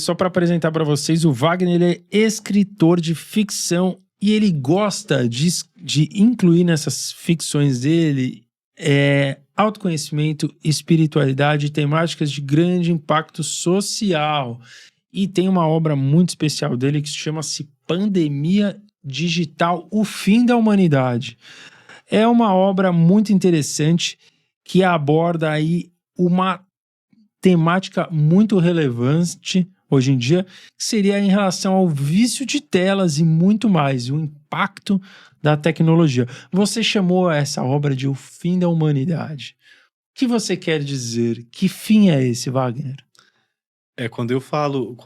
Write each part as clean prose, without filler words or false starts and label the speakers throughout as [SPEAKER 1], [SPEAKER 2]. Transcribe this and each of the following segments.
[SPEAKER 1] Só para apresentar para vocês, o Wagner ele é escritor de ficção e ele gosta de incluir nessas ficções dele autoconhecimento, espiritualidade e temáticas de grande impacto social. E tem uma obra muito especial dele que chama-se Pandemia Digital, o Fim da Humanidade. É uma obra muito interessante que aborda aí uma temática muito relevante hoje em dia, que seria em relação ao vício de telas e muito mais, o impacto da tecnologia. Você chamou essa obra de O Fim da Humanidade. O que você quer dizer? Que fim é esse, Wagner?
[SPEAKER 2] Quando eu falo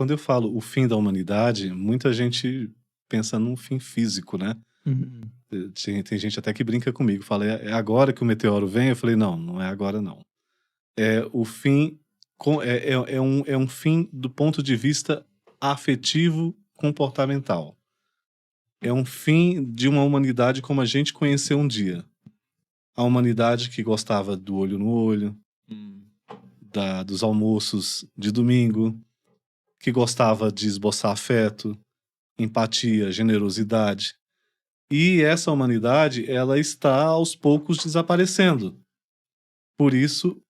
[SPEAKER 2] o fim da humanidade, muita gente pensa num fim físico, né? Tem gente até que brinca comigo, fala, é agora que o meteoro vem? Eu falei, não é agora não. O fim é um fim do ponto de vista afetivo comportamental. É um fim de uma humanidade como a gente conheceu um dia. A humanidade que gostava do olho no olho, dos almoços de domingo, que gostava de esboçar afeto, empatia, generosidade. E essa humanidade, ela está aos poucos desaparecendo. Por isso,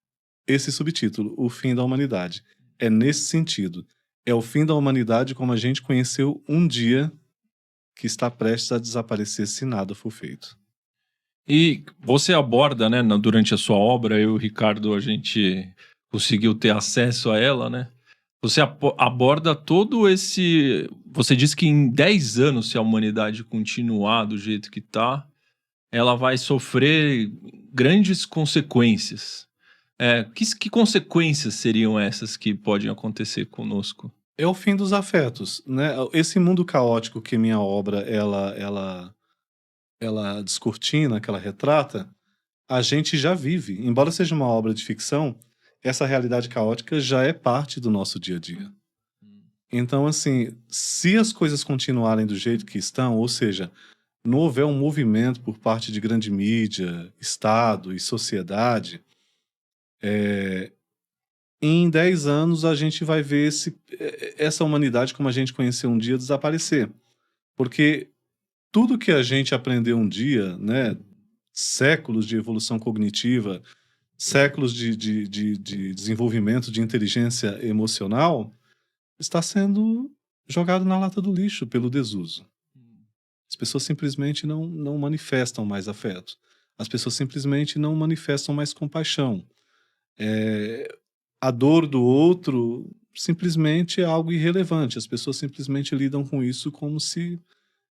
[SPEAKER 2] esse subtítulo, O Fim da Humanidade. É nesse sentido. É o fim da humanidade como a gente conheceu um dia, que está prestes a desaparecer se nada for feito.
[SPEAKER 3] E você aborda, né, durante a sua obra, eu e o Ricardo, a gente conseguiu ter acesso a ela, né? Você aborda todo esse... Você diz que em 10 anos, se a humanidade continuar do jeito que está, ela vai sofrer grandes consequências. Que consequências seriam essas que podem acontecer conosco?
[SPEAKER 2] É o fim dos afetos, né? Esse mundo caótico que minha obra ela descortina, que ela retrata, a gente já vive. Embora seja uma obra de ficção, essa realidade caótica já é parte do nosso dia a dia. Então, assim, se as coisas continuarem do jeito que estão, ou seja, não houver um movimento por parte de grande mídia, Estado e sociedade, em 10 anos a gente vai ver essa humanidade como a gente conheceu um dia desaparecer. Porque tudo que a gente aprendeu um dia, né, séculos de evolução cognitiva, séculos de desenvolvimento de inteligência emocional, está sendo jogado na lata do lixo pelo desuso. As pessoas simplesmente não manifestam mais afeto. As pessoas simplesmente não manifestam mais compaixão. A dor do outro simplesmente é algo irrelevante. As pessoas simplesmente lidam com isso como se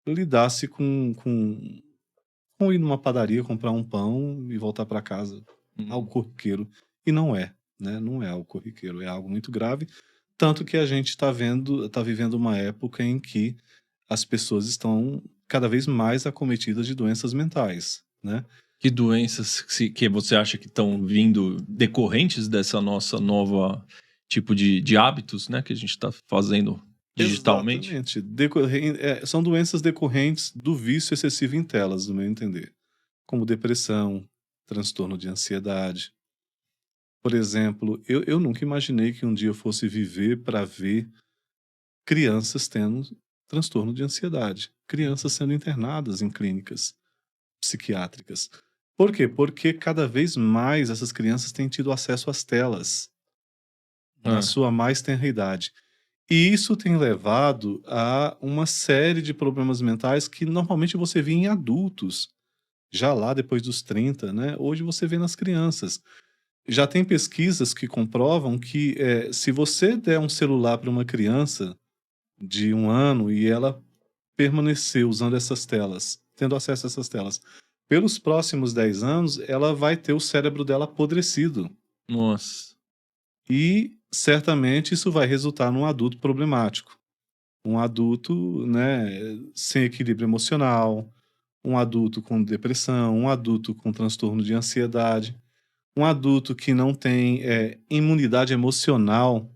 [SPEAKER 2] lidasse com ir numa padaria, comprar um pão e voltar para casa. Algo corriqueiro. E não é, né? Não é algo corriqueiro, é algo muito grave. Tanto que a gente está vivendo uma época em que as pessoas estão cada vez mais acometidas de doenças mentais, né?
[SPEAKER 3] Que doenças que você acha que estão vindo decorrentes dessa nossa nova tipo de hábitos, né, que a gente está fazendo digitalmente?
[SPEAKER 2] Exatamente. São doenças decorrentes do vício excessivo em telas, no meu entender. Como depressão, transtorno de ansiedade. Por exemplo, eu nunca imaginei que um dia eu fosse viver para ver crianças tendo transtorno de ansiedade. Crianças sendo internadas em clínicas psiquiátricas. Por quê? Porque cada vez mais essas crianças têm tido acesso às telas na sua mais tenra idade. E isso tem levado a uma série de problemas mentais que normalmente você vê em adultos, já lá depois dos 30, né? Hoje você vê nas crianças. Já tem pesquisas que comprovam que se você der um celular para uma criança de 1 ano e ela permanecer usando essas telas, tendo acesso a essas telas, pelos próximos 10 anos, ela vai ter o cérebro dela apodrecido.
[SPEAKER 3] Nossa.
[SPEAKER 2] E certamente isso vai resultar num adulto problemático. Um adulto, né, sem equilíbrio emocional, um adulto com depressão, um adulto com transtorno de ansiedade, um adulto que não tem imunidade emocional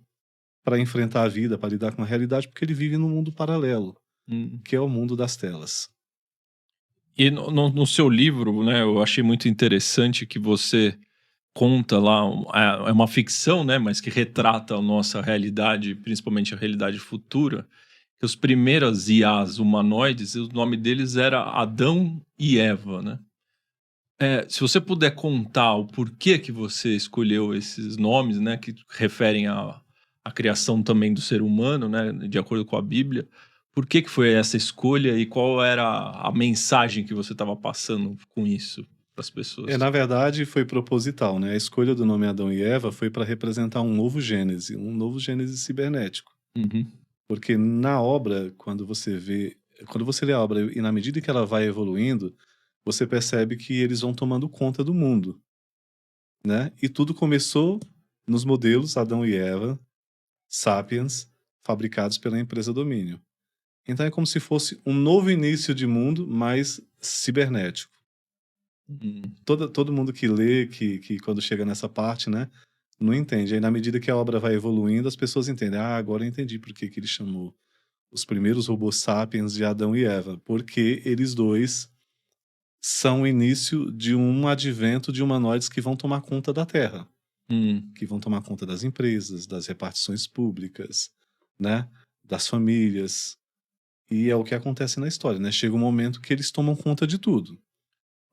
[SPEAKER 2] para enfrentar a vida, para lidar com a realidade, porque ele vive num mundo paralelo, que é o mundo das telas.
[SPEAKER 3] E no seu livro, né, eu achei muito interessante que você conta lá, é uma ficção, né? Mas que retrata a nossa realidade, principalmente a realidade futura. Que os primeiros IAs humanoides, o nome deles era Adão e Eva, né? Se você puder contar o porquê que você escolheu esses nomes, né, que referem à criação também do ser humano, né, de acordo com a Bíblia, por que foi essa escolha e qual era a mensagem que você estava passando com isso para as pessoas?
[SPEAKER 2] Na verdade, foi proposital, né? A escolha do nome Adão e Eva foi para representar um novo Gênese cibernético.
[SPEAKER 3] Uhum.
[SPEAKER 2] Porque na obra, quando você lê a obra e na medida que ela vai evoluindo, você percebe que eles vão tomando conta do mundo, né? E tudo começou nos modelos Adão e Eva, Sapiens, fabricados pela empresa Domínio. Então é como se fosse um novo início de mundo, mas cibernético.
[SPEAKER 3] Uhum.
[SPEAKER 2] Todo mundo que lê, que quando chega nessa parte, né, não entende. Aí na medida que a obra vai evoluindo, as pessoas entendem. Ah, agora eu entendi por que ele chamou os primeiros robôs Sapiens de Adão e Eva. Porque eles dois são o início de um advento de humanoides que vão tomar conta da Terra. Que vão tomar conta das empresas, das repartições públicas, né, das famílias. E é o que acontece na história, né? Chega um momento que eles tomam conta de tudo.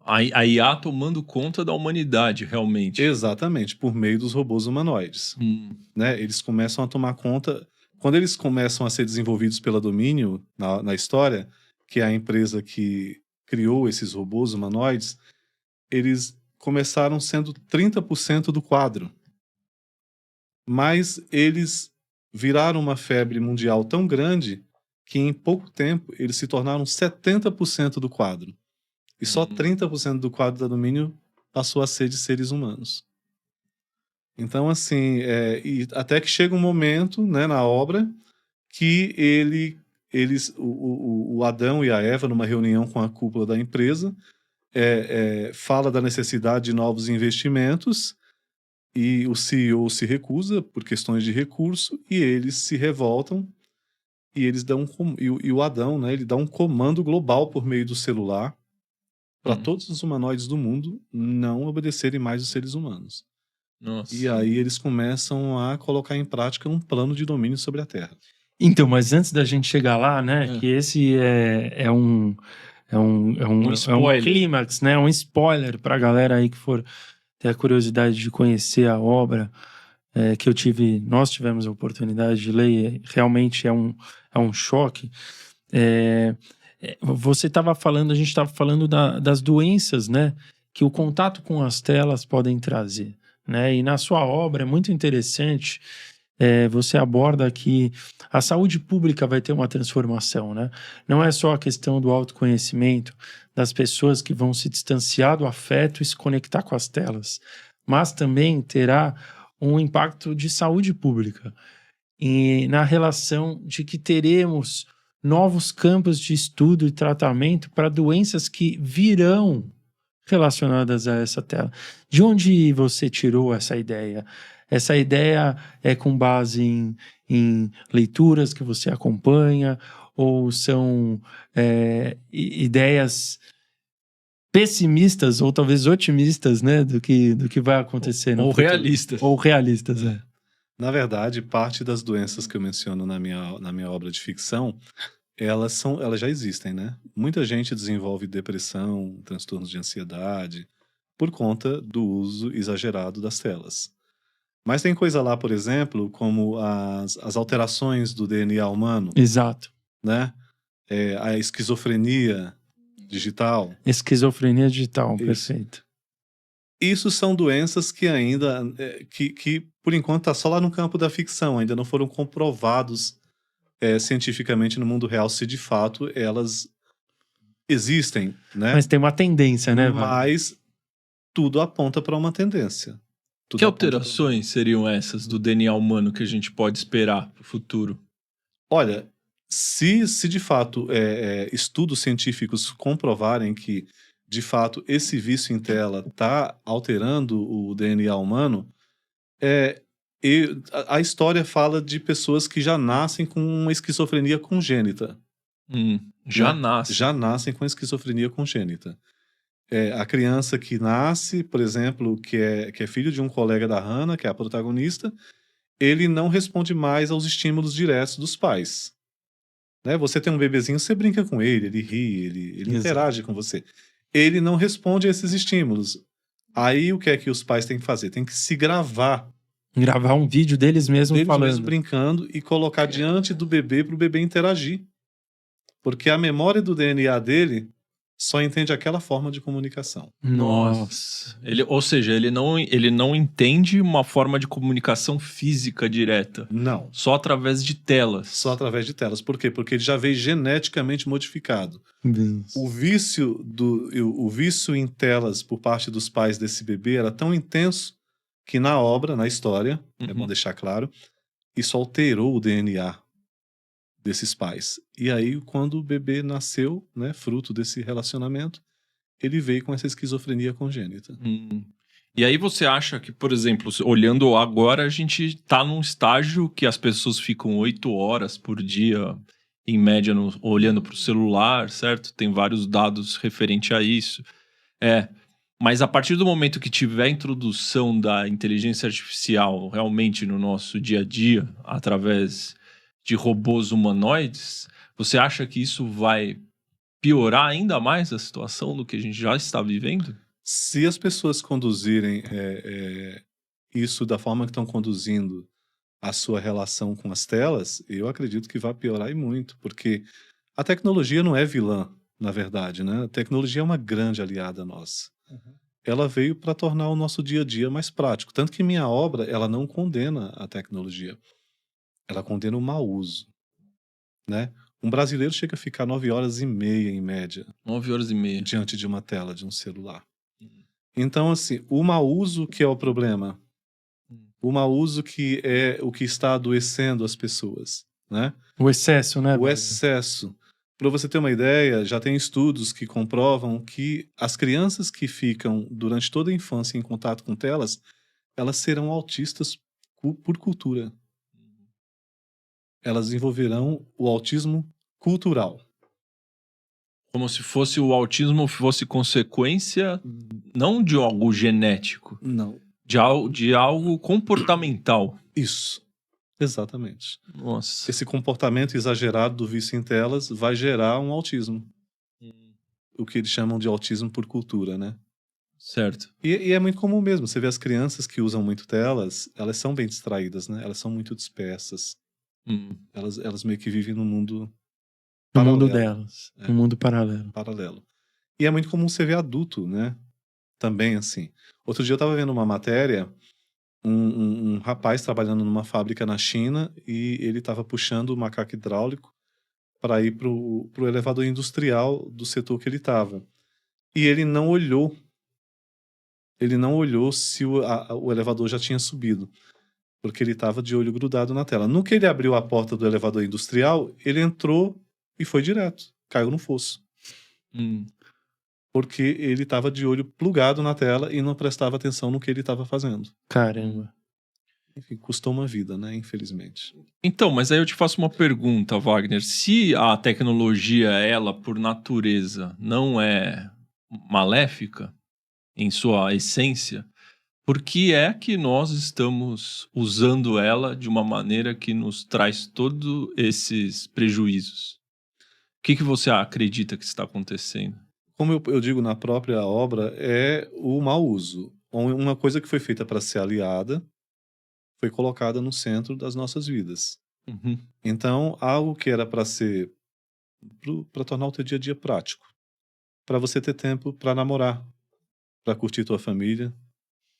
[SPEAKER 3] A IA tomando conta da humanidade, realmente.
[SPEAKER 2] Exatamente, por meio dos robôs humanoides. Né? Eles começam a tomar conta... Quando eles começam a ser desenvolvidos pela Domínio, na história, que é a empresa que criou esses robôs humanoides, eles começaram sendo 30% do quadro. Mas eles viraram uma febre mundial tão grande que em pouco tempo eles se tornaram 70% do quadro. E só 30% do quadro da Domínio passou a ser de seres humanos. Então, assim, e até que chega um momento, né, na obra que o Adão e a Eva, numa reunião com a cúpula da empresa, fala da necessidade de novos investimentos e o CEO se recusa por questões de recurso e eles se revoltam e eles dão e o Adão, né, ele dá um comando global por meio do celular para todos os humanoides do mundo não obedecerem mais os seres humanos.
[SPEAKER 3] Nossa.
[SPEAKER 2] E aí eles começam a colocar em prática um plano de domínio sobre a Terra.
[SPEAKER 1] Então, mas antes da gente chegar lá, né, que esse é um clímax, né, um spoiler pra galera aí que for ter a curiosidade de conhecer a obra, que nós tivemos a oportunidade de ler, e realmente é um choque. A gente estava falando das doenças, né, que o contato com as telas podem trazer, né, e na sua obra é muito interessante, você aborda que a saúde pública vai ter uma transformação, né, não é só a questão do autoconhecimento das pessoas que vão se distanciar do afeto e se conectar com as telas, mas também terá um impacto de saúde pública e na relação de que teremos novos campos de estudo e tratamento para doenças que virão relacionadas a essa tela. De onde você tirou essa ideia? Essa ideia é com base em leituras que você acompanha ou são ideias pessimistas ou talvez otimistas, né, do que vai acontecer no futuro?
[SPEAKER 3] Realistas.
[SPEAKER 1] Ou realistas,
[SPEAKER 2] Na verdade, parte das doenças que eu menciono na minha obra de ficção, elas já existem, né? Muita gente desenvolve depressão, transtornos de ansiedade, por conta do uso exagerado das telas. Mas tem coisa lá, por exemplo, como as alterações do DNA humano.
[SPEAKER 1] Exato.
[SPEAKER 2] Né? A esquizofrenia digital.
[SPEAKER 1] Esquizofrenia digital,
[SPEAKER 2] Isso.
[SPEAKER 1] Perfeito.
[SPEAKER 2] Isso são doenças que ainda, que por enquanto está só lá no campo da ficção, ainda não foram comprovados cientificamente no mundo real se de fato elas existem, né?
[SPEAKER 1] Mas tem uma tendência, né,
[SPEAKER 2] Mas tudo aponta para uma tendência.
[SPEAKER 3] Que alterações seriam essas do DNA humano que a gente pode esperar para o futuro?
[SPEAKER 2] Olha, se de fato estudos científicos comprovarem que de fato esse vício em tela está alterando o DNA humano, a história fala de pessoas que já nascem com uma esquizofrenia congênita.
[SPEAKER 3] Já nascem.
[SPEAKER 2] Já nascem com esquizofrenia congênita. A criança que nasce, por exemplo, que é filho de um colega da Hannah, que é a protagonista, ele não responde mais aos estímulos diretos dos pais. Né? Você tem um bebezinho, você brinca com ele ri, ele
[SPEAKER 1] Exato.
[SPEAKER 2] interage com você. Ele não responde a esses estímulos. Aí o que é que os pais têm que fazer? Tem que se gravar
[SPEAKER 1] Gravar um vídeo deles mesmos
[SPEAKER 2] deles
[SPEAKER 1] falando.
[SPEAKER 2] mesmo brincando e colocar diante do bebê para o bebê interagir. Porque a memória do DNA dele só entende aquela forma de comunicação.
[SPEAKER 1] Nossa.
[SPEAKER 3] Ou seja, ele não entende uma forma de comunicação física direta.
[SPEAKER 2] Não.
[SPEAKER 3] Só através de telas.
[SPEAKER 2] Só através de telas. Por quê? Porque ele já veio geneticamente modificado. O vício em telas por parte dos pais desse bebê era tão intenso que na obra, na história, é bom deixar claro, isso alterou o DNA desses pais. E aí, quando o bebê nasceu, né, fruto desse relacionamento, ele veio com essa esquizofrenia congênita.
[SPEAKER 3] E aí você acha que, por exemplo, olhando agora, a gente tá num estágio que as pessoas ficam 8 horas por dia, em média, olhando para o celular, certo? Tem vários dados referentes a isso. Mas a partir do momento que tiver a introdução da inteligência artificial realmente no nosso dia a dia, através de robôs humanoides, você acha que isso vai piorar ainda mais a situação do que a gente já está vivendo?
[SPEAKER 2] Se as pessoas conduzirem isso da forma que estão conduzindo a sua relação com as telas, eu acredito que vai piorar e muito, porque a tecnologia não é vilã, na verdade, né? A tecnologia é uma grande aliada nossa. Ela veio para tornar o nosso dia a dia mais prático. Tanto que minha obra, ela não condena a tecnologia. Ela condena o mau uso, né? Um brasileiro chega a ficar 9 horas e meia, em média.
[SPEAKER 3] 9 horas e meia.
[SPEAKER 2] Diante de uma tela, de um celular. Então, assim, o mau uso que é o problema. O mau uso que é o que está adoecendo as pessoas, né?
[SPEAKER 1] O excesso, né?
[SPEAKER 2] O excesso. Para você ter uma ideia, já tem estudos que comprovam que as crianças que ficam durante toda a infância em contato com telas, elas serão autistas por cultura. Elas desenvolverão o autismo cultural.
[SPEAKER 3] Como se fosse o autismo fosse consequência não de algo genético.
[SPEAKER 2] Não.
[SPEAKER 3] De algo comportamental.
[SPEAKER 2] Isso. Exatamente.
[SPEAKER 3] Nossa.
[SPEAKER 2] Esse comportamento exagerado do vício em telas vai gerar um autismo. O que eles chamam de autismo por cultura, né?
[SPEAKER 3] Certo.
[SPEAKER 2] E é muito comum mesmo. Você vê as crianças que usam muito telas, elas são bem distraídas, né? Elas são muito dispersas. Elas meio que vivem no mundo
[SPEAKER 1] paralelo. No mundo delas. No mundo paralelo.
[SPEAKER 2] E é muito comum você ver adulto, né? Também assim. Outro dia eu tava vendo uma matéria, um rapaz trabalhando numa fábrica na China e ele tava puxando o macaco hidráulico para ir pro elevador industrial do setor que ele tava. E ele não olhou se o elevador já tinha subido, porque ele estava de olho grudado na tela. No que ele abriu a porta do elevador industrial, ele entrou e foi direto. Caiu no fosso. Porque ele estava de olho plugado na tela e não prestava atenção no que ele estava fazendo.
[SPEAKER 1] Caramba.
[SPEAKER 2] Enfim, custou uma vida, né? Infelizmente.
[SPEAKER 3] Então, mas aí eu te faço uma pergunta, Wagner. Se a tecnologia, ela, por natureza, não é maléfica em sua essência, por que é que nós estamos usando ela de uma maneira que nos traz todos esses prejuízos? O que você acredita que está acontecendo?
[SPEAKER 2] Como eu digo na própria obra, é o mau uso. Uma coisa que foi feita para ser aliada foi colocada no centro das nossas vidas. Então, algo que era para ser para tornar o teu dia a dia prático, para você ter tempo para namorar, para curtir tua família,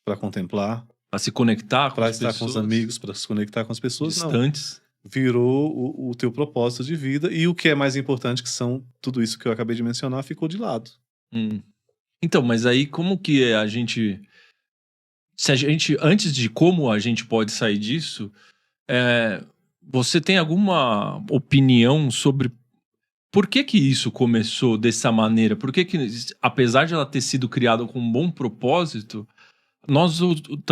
[SPEAKER 2] para contemplar,
[SPEAKER 3] para se conectar com
[SPEAKER 2] para
[SPEAKER 3] as
[SPEAKER 2] estar
[SPEAKER 3] pessoas,
[SPEAKER 2] com os amigos, para se conectar com as pessoas,
[SPEAKER 3] distantes.
[SPEAKER 2] Não. Virou o teu propósito de vida, e o que é mais importante, que são tudo isso que eu acabei de mencionar, ficou de lado.
[SPEAKER 3] Então, mas aí como que a gente... antes de como a gente pode sair disso, você tem alguma opinião sobre por que isso começou dessa maneira? Por que, apesar de ela ter sido criada com um bom propósito, nós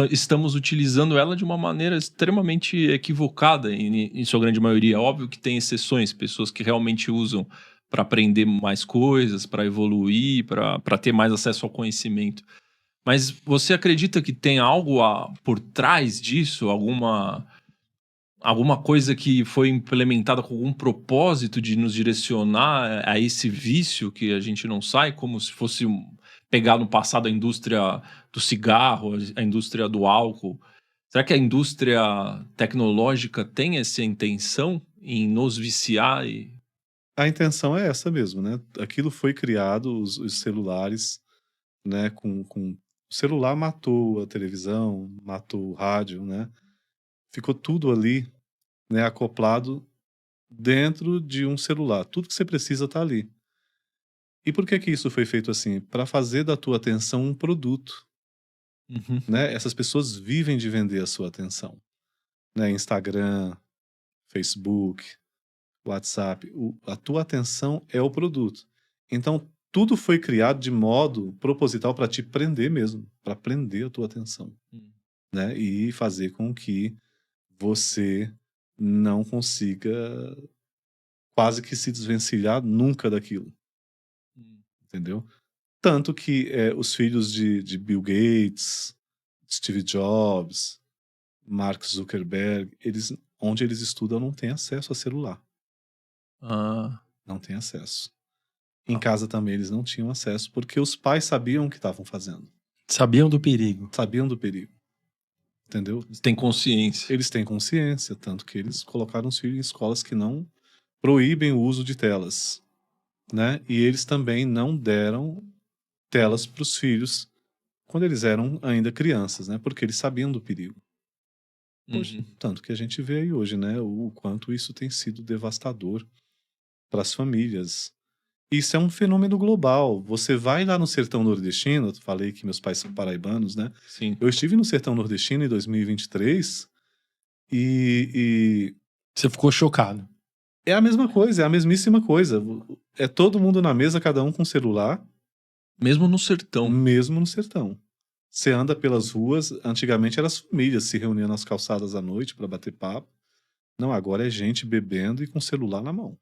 [SPEAKER 3] estamos utilizando ela de uma maneira extremamente equivocada, em sua grande maioria? Óbvio que tem exceções, pessoas que realmente usam para aprender mais coisas, para evoluir, para ter mais acesso ao conhecimento. Mas você acredita que tem algo por trás disso? Alguma coisa que foi implementada com algum propósito de nos direcionar a esse vício que a gente não sai, como se fosse pegar no passado a indústria do cigarro, a indústria do álcool? Será que a indústria tecnológica tem essa intenção em nos viciar?
[SPEAKER 2] A intenção é essa mesmo, né? Aquilo foi criado, os celulares, né? O celular matou a televisão, matou o rádio, né? Ficou tudo ali, né? Acoplado dentro de um celular. Tudo que você precisa tá ali. E por que que isso foi feito assim? Para fazer da tua atenção um produto,
[SPEAKER 3] Uhum.
[SPEAKER 2] né? Essas pessoas vivem de vender a sua atenção, né? Instagram, Facebook, WhatsApp. A tua atenção é o produto. Então, tudo foi criado de modo proposital para te prender mesmo, para prender a tua atenção, né? E fazer com que você não consiga quase que se desvencilhar nunca daquilo, entendeu? Tanto que os filhos de Bill Gates, Steve Jobs, Mark Zuckerberg, onde eles estudam não têm acesso a celular.
[SPEAKER 3] Ah,
[SPEAKER 2] Não tem acesso. Em casa também eles não tinham acesso, porque os pais sabiam o que estavam fazendo.
[SPEAKER 1] Sabiam do perigo.
[SPEAKER 2] Sabiam do perigo. Entendeu?
[SPEAKER 3] tem consciência.
[SPEAKER 2] Eles têm consciência, tanto que eles colocaram os filhos em escolas que não proíbem o uso de telas, né? E eles também não deram telas para os filhos quando eles eram ainda crianças, né? Porque eles sabiam do perigo. Hoje,
[SPEAKER 3] Uhum.
[SPEAKER 2] tanto que a gente vê aí hoje, né? O quanto isso tem sido devastador para as famílias. Isso é um fenômeno global. Você vai lá no sertão nordestino, eu falei que meus pais são paraibanos, né?
[SPEAKER 3] Sim.
[SPEAKER 2] Eu estive no sertão nordestino em 2023 e
[SPEAKER 1] Você ficou chocado.
[SPEAKER 2] é a mesma coisa, é a mesmíssima coisa. É todo mundo na mesa, cada um com celular,
[SPEAKER 3] Mesmo no sertão.
[SPEAKER 2] mesmo no sertão. Você anda pelas ruas, antigamente eram as famílias se reuniam nas calçadas à noite para bater papo. Não, agora é gente bebendo e com celular na mão.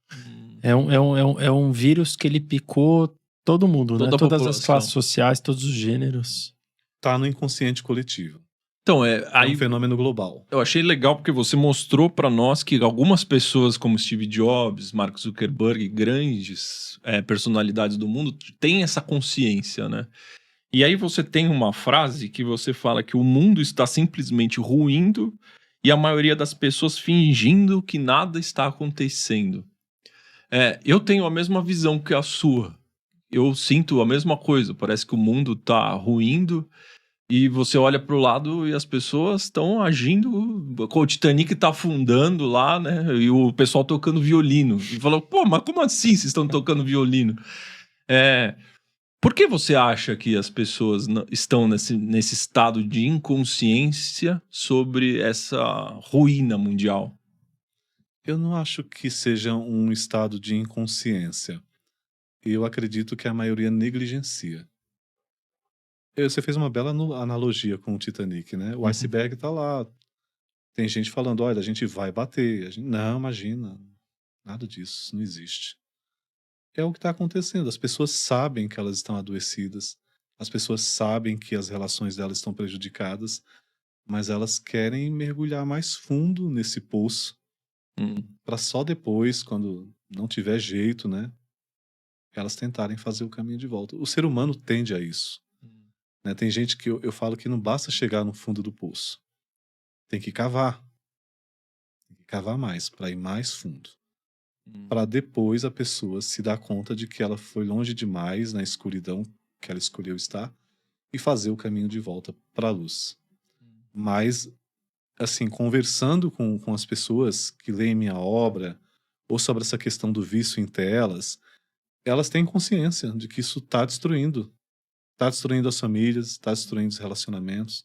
[SPEAKER 1] É um vírus que ele picou todo mundo,
[SPEAKER 3] Toda
[SPEAKER 1] né?
[SPEAKER 3] a
[SPEAKER 1] Todas as
[SPEAKER 3] população.
[SPEAKER 1] classes sociais, todos os gêneros.
[SPEAKER 2] Tá no inconsciente coletivo.
[SPEAKER 3] Então,
[SPEAKER 2] É
[SPEAKER 3] aí
[SPEAKER 2] um fenômeno global.
[SPEAKER 3] eu achei legal porque você mostrou para nós que algumas pessoas como Steve Jobs, Mark Zuckerberg, grandes personalidades do mundo, têm essa consciência, né? E aí você tem uma frase que você fala que o mundo está simplesmente ruindo e a maioria das pessoas fingindo que nada está acontecendo. Eu tenho a mesma visão que a sua. Eu sinto a mesma coisa. Parece que o mundo está ruindo e você olha para o lado e as pessoas estão agindo. O Titanic está afundando lá, né? E o pessoal tocando violino. E falou, pô, mas como assim vocês estão tocando violino? Por que você acha que as pessoas estão nesse estado de inconsciência sobre essa ruína mundial?
[SPEAKER 2] Eu não acho que seja um estado de inconsciência. Eu acredito que a maioria negligencia. Você fez uma bela analogia com o Titanic, né? O iceberg tá lá. Tem gente falando, olha, a gente vai bater. Não, imagina. Nada disso, não existe. É o que está acontecendo. As pessoas sabem que elas estão adoecidas. As pessoas sabem que as relações delas estão prejudicadas. Mas elas querem mergulhar mais fundo nesse poço. Para só depois, quando não tiver jeito, né? Elas tentarem fazer o caminho de volta. O ser humano tende a isso. Né? Tem gente que eu falo que não basta chegar no fundo do poço. Tem que cavar. Tem que cavar mais, para ir mais fundo. Para depois a pessoa se dar conta de que ela foi longe demais na escuridão que ela escolheu estar e fazer o caminho de volta para a luz. Mas, assim, conversando com as pessoas que leem minha obra ou sobre essa questão do vício em telas, elas têm consciência de que isso está destruindo. Está destruindo as famílias, está destruindo os relacionamentos,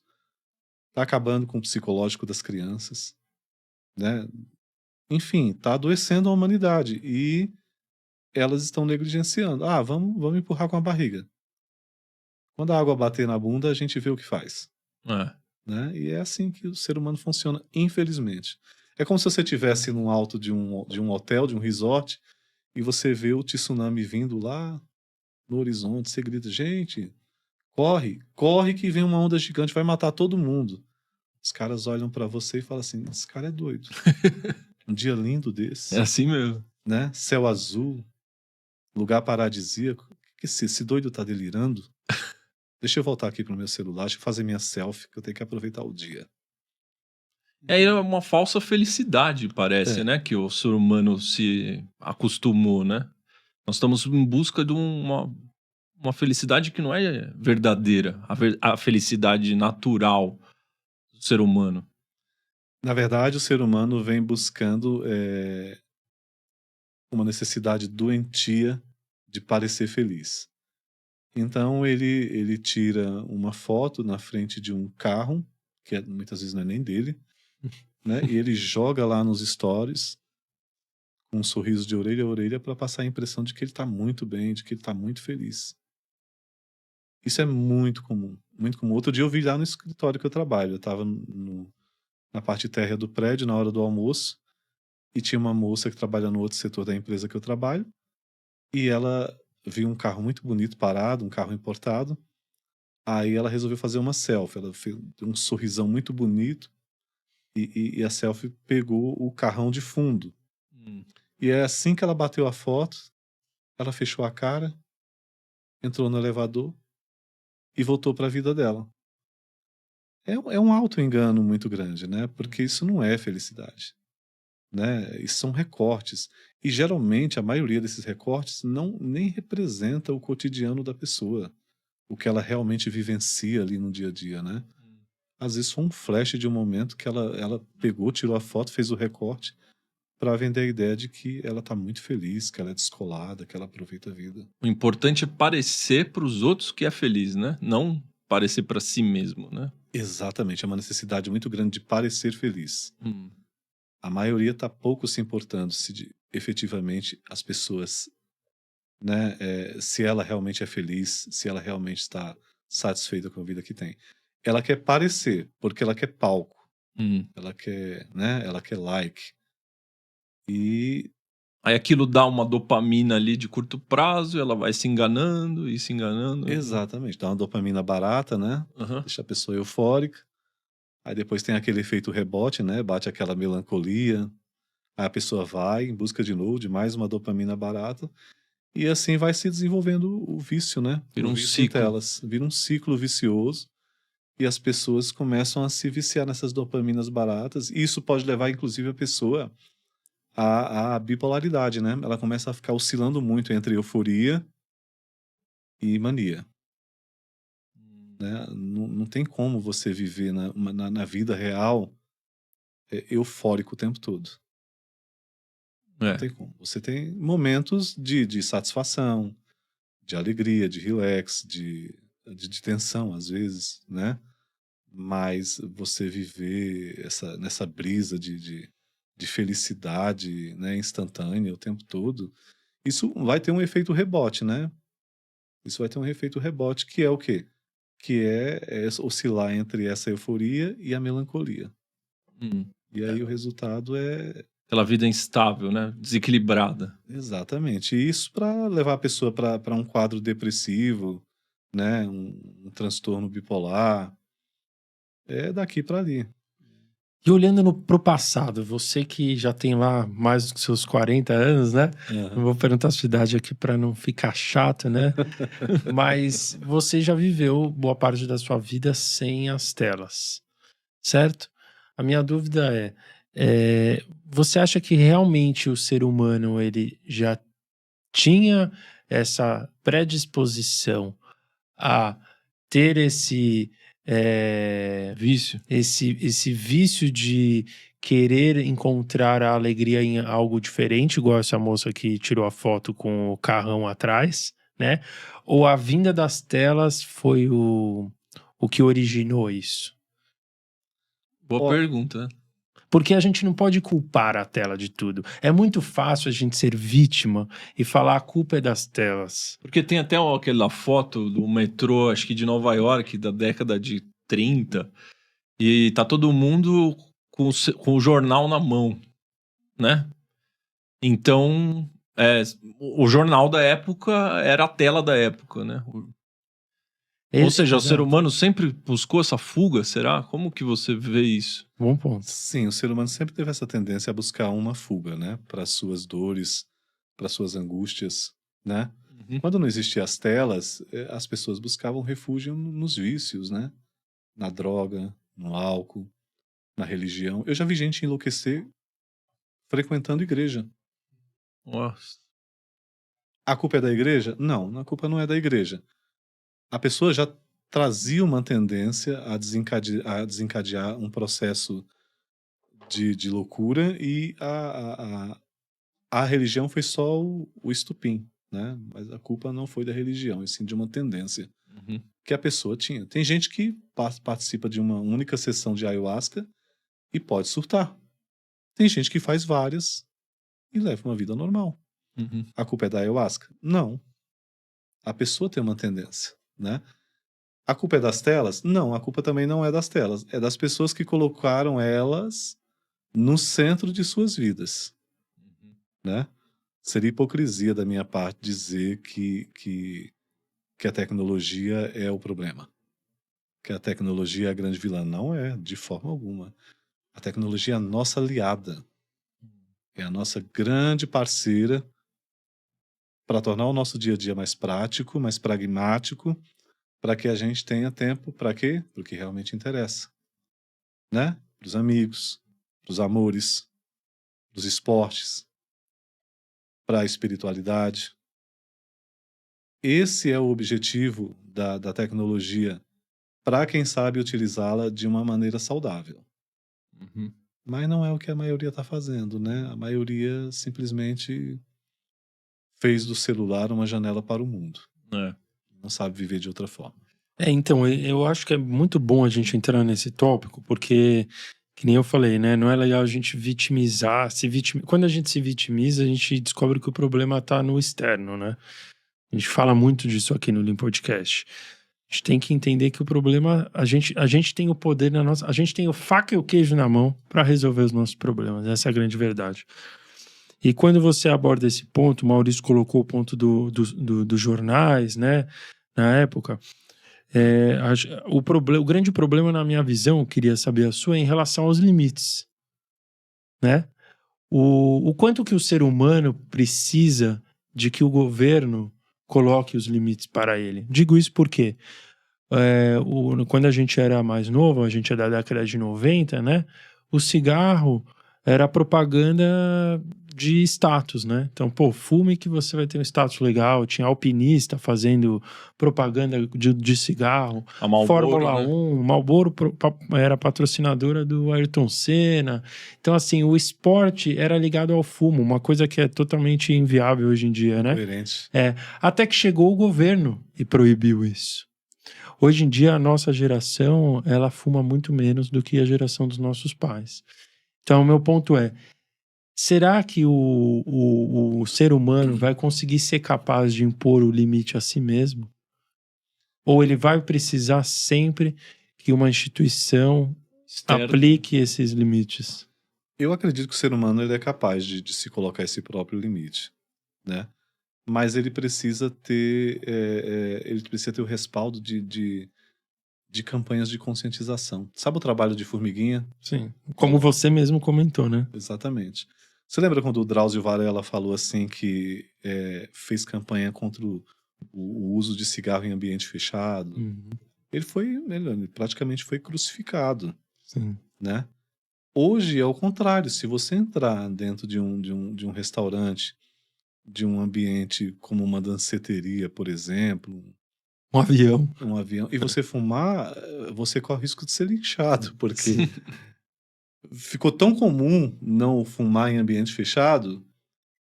[SPEAKER 2] está acabando com o psicológico das crianças, né? Enfim, está adoecendo a humanidade e elas estão negligenciando. Ah, vamos empurrar com a barriga. Quando a água bater na bunda, a gente vê o que faz. Né? E é assim que o ser humano funciona, infelizmente. É como se você estivesse no alto de um hotel, de um resort, e você vê o tsunami vindo lá no horizonte, você grita, gente, corre, corre que vem uma onda gigante, vai matar todo mundo. Os caras olham pra você e falam assim, esse cara é doido. Um dia lindo
[SPEAKER 3] É
[SPEAKER 2] desse,
[SPEAKER 3] assim mesmo.
[SPEAKER 2] né? Céu azul, lugar paradisíaco. O que esse doido tá delirando? Deixa eu voltar aqui pro meu celular, deixa eu fazer minha selfie, que eu tenho que aproveitar o dia.
[SPEAKER 3] É uma falsa felicidade, parece,
[SPEAKER 2] É.
[SPEAKER 3] né? Que o ser humano se acostumou, né? Nós estamos em busca de uma felicidade que não é verdadeira, a felicidade natural do ser humano.
[SPEAKER 2] Na verdade, o ser humano vem buscando uma necessidade doentia de parecer feliz. Então ele tira uma foto na frente de um carro, que muitas vezes não é nem dele, né? E ele joga lá nos stories com um sorriso de orelha a orelha para passar a impressão de que ele está muito bem, de que ele está muito feliz. Isso é muito comum, muito comum. Outro dia eu vi lá no escritório que eu trabalho, eu estava na parte térrea do prédio na hora do almoço e tinha uma moça que trabalha no outro setor da empresa que eu trabalho e ela viu um carro muito bonito parado, um carro importado. Aí ela resolveu fazer uma selfie. Ela fez um sorrisão muito bonito e a selfie pegou o carrão de fundo. E é assim que ela bateu a foto, ela fechou a cara, entrou no elevador e voltou para a vida dela. É um auto-engano muito grande, né? Porque isso não é felicidade, né? Isso são recortes. E geralmente a maioria desses recortes não nem representa o cotidiano da pessoa, o que ela realmente vivencia ali no dia a dia, né? Às vezes foi um flash de um momento que ela pegou, tirou a foto, fez o recorte para vender a ideia de que ela tá muito feliz, que ela é descolada, que ela aproveita a vida.
[SPEAKER 3] O importante é parecer para os outros que é feliz, né? Não parecer para si mesmo, né?
[SPEAKER 2] Exatamente, é uma necessidade muito grande de parecer feliz.
[SPEAKER 3] Hum.
[SPEAKER 2] A maioria tá pouco se importando efetivamente as pessoas, né, se ela realmente é feliz, se ela realmente está satisfeita com a vida que tem. Ela quer parecer, porque ela quer palco, ela quer, né, ela quer like. E
[SPEAKER 3] Aí aquilo dá uma dopamina ali de curto prazo, ela vai se enganando e se enganando.
[SPEAKER 2] exatamente, dá uma dopamina barata, né?
[SPEAKER 3] Aham.
[SPEAKER 2] Deixa a pessoa eufórica. Aí depois tem aquele efeito rebote, né? Bate aquela melancolia. Aí a pessoa vai em busca de novo de mais uma dopamina barata. E assim vai se desenvolvendo o vício, né?
[SPEAKER 3] Vira
[SPEAKER 2] O
[SPEAKER 3] um
[SPEAKER 2] vício em
[SPEAKER 3] ciclo.
[SPEAKER 2] telas. Vira um ciclo vicioso. E as pessoas começam a se viciar nessas dopaminas baratas. E isso pode levar, inclusive, a pessoa à bipolaridade, né? Ela começa a ficar oscilando muito entre euforia e mania. Né? Não tem como você viver na vida real eufórico o tempo todo. Não
[SPEAKER 3] É.
[SPEAKER 2] tem como. Você tem momentos de satisfação, de alegria, de relax, de tensão, às vezes, né? Mas você viver nessa brisa de felicidade, né, instantânea o tempo todo, isso vai ter um efeito rebote, né? Isso vai ter um efeito rebote, que é o quê? Que é oscilar entre essa euforia e a melancolia. E aí o resultado é
[SPEAKER 3] Aquela vida instável, né? Desequilibrada.
[SPEAKER 2] exatamente isso para levar a pessoa para um quadro depressivo, né? Um transtorno bipolar. É daqui para ali.
[SPEAKER 1] E olhando pro passado, você que já tem lá mais do que seus 40 anos, né? Não vou perguntar a sua idade aqui para não ficar chato, né? Mas você já viveu boa parte da sua vida sem as telas, certo? A minha dúvida você acha que realmente o ser humano ele já tinha essa predisposição a ter
[SPEAKER 3] Vício.
[SPEAKER 1] esse vício de querer encontrar a alegria em algo diferente, igual essa moça que tirou a foto com o carrão atrás, né? Ou a vinda das telas foi o que originou isso?
[SPEAKER 3] Boa
[SPEAKER 2] Ó,
[SPEAKER 3] pergunta, né?
[SPEAKER 1] Porque a gente não pode culpar a tela de tudo. É muito fácil a gente ser vítima e falar a culpa é das telas.
[SPEAKER 3] Porque tem até aquela foto do metrô, acho que de Nova York, da década de 30, e tá todo mundo com o jornal na mão, né? Então, o jornal da época era a tela da época, né? Ou seja, o ser humano sempre buscou essa fuga, será? Como que você vê isso?
[SPEAKER 1] Bom ponto.
[SPEAKER 2] Sim, o ser humano sempre teve essa tendência a buscar uma fuga, né? Para suas dores, para suas angústias, né?
[SPEAKER 3] Uhum.
[SPEAKER 2] Quando não existiam as telas, as pessoas buscavam refúgio nos vícios, né? Na droga, no álcool, na religião. Eu já vi gente enlouquecer frequentando igreja.
[SPEAKER 3] Nossa.
[SPEAKER 2] A culpa é da igreja? Não, a culpa não é da igreja. A pessoa já trazia uma tendência a desencadear um processo de loucura e a religião foi só o estupim, né? Mas a culpa não foi da religião, e sim de uma tendência
[SPEAKER 3] Uhum.
[SPEAKER 2] que a pessoa tinha. Tem gente que participa de uma única sessão de ayahuasca e pode surtar. Tem gente que faz várias e leva uma vida normal.
[SPEAKER 3] Uhum.
[SPEAKER 2] A culpa é da ayahuasca? Não. A pessoa tem uma tendência, né? A culpa é das telas? Não, a culpa também não é das telas. É das pessoas que colocaram elas no centro de suas vidas, né? Seria hipocrisia da minha parte dizer que a tecnologia é o problema. Que a tecnologia é a grande vilã. Não é, de forma alguma. A tecnologia é a nossa aliada. É a nossa grande parceira para tornar o nosso dia a dia mais prático, mais pragmático, para que a gente tenha tempo para quê? Para o que realmente interessa, né? Para os amigos, para os amores, para os esportes, para a espiritualidade. Esse é o objetivo da tecnologia, para quem sabe utilizá-la de uma maneira saudável.
[SPEAKER 3] Uhum.
[SPEAKER 2] Mas não é o que a maioria está fazendo, né? A maioria simplesmente fez do celular uma janela para o mundo.
[SPEAKER 3] É.
[SPEAKER 2] Não sabe viver de outra forma.
[SPEAKER 1] Então, eu acho que é muito bom a gente entrar nesse tópico, porque, que nem eu falei, né? Não é legal a gente vitimizar, quando a gente se vitimiza, a gente descobre que o problema tá no externo, né? A gente fala muito disso aqui no Lean Podcast. A gente tem que entender que o problema, a gente tem o poder na nossa, a gente tem o faca e o queijo na mão para resolver os nossos problemas. Essa é a grande verdade. E quando você aborda esse ponto, o Maurício colocou o ponto dos jornais, né? Na época. O grande problema na minha visão, eu queria saber a sua, é em relação aos limites, né? O quanto que o ser humano precisa de que o governo coloque os limites para ele. Digo isso porque quando a gente era mais novo, a gente é da década de 90, né? O cigarro era propaganda de status, né? Então, pô, fume que você vai ter um status legal. Tinha alpinista fazendo propaganda de cigarro.
[SPEAKER 3] A Marlboro,
[SPEAKER 1] Fórmula
[SPEAKER 3] né?
[SPEAKER 1] 1, Marlboro era patrocinadora do Ayrton Senna. Então, assim, o esporte era ligado ao fumo, uma coisa que é totalmente inviável hoje em dia, né?
[SPEAKER 2] Coerente.
[SPEAKER 1] Até que chegou o governo e proibiu isso. Hoje em dia, a nossa geração, ela fuma muito menos do que a geração dos nossos pais. Então, o meu ponto é, será que o ser humano vai conseguir ser capaz de impor o limite a si mesmo? Ou ele vai precisar sempre que uma instituição
[SPEAKER 3] Externo.
[SPEAKER 1] aplique esses limites?
[SPEAKER 2] Eu acredito que o ser humano ele é capaz de se colocar esse próprio limite, né? Mas ele precisa ter, o respaldo de campanhas de conscientização. Sabe o trabalho de formiguinha?
[SPEAKER 1] Sim. Como você mesmo comentou, né?
[SPEAKER 2] Exatamente. Você lembra quando o Drauzio Varela falou assim que fez campanha contra o uso de cigarro em ambiente fechado?
[SPEAKER 1] Uhum.
[SPEAKER 2] Ele praticamente foi crucificado,
[SPEAKER 1] Sim.
[SPEAKER 2] né? Hoje é o contrário. Se você entrar dentro de um restaurante, de um ambiente como uma danceteria, por exemplo,
[SPEAKER 1] Um avião.
[SPEAKER 2] um avião, e você fumar, você corre o risco de ser linchado, porque ficou tão comum não fumar em ambiente fechado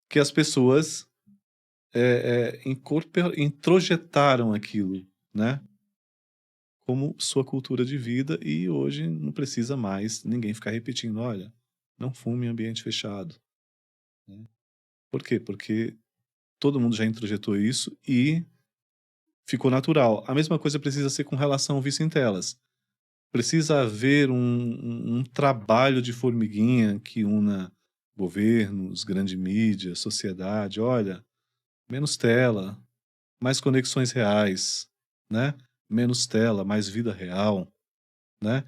[SPEAKER 2] que as pessoas introjetaram aquilo, né? Como sua cultura de vida, e hoje não precisa mais ninguém ficar repetindo, olha, não fume em ambiente fechado. Né? Por quê? Porque todo mundo já introjetou isso e ficou natural. A mesma coisa precisa ser com relação ao vício em telas. Precisa haver um trabalho de formiguinha que una governos, grande mídia, sociedade, olha, menos tela, mais conexões reais, né? Menos tela, mais vida real, né?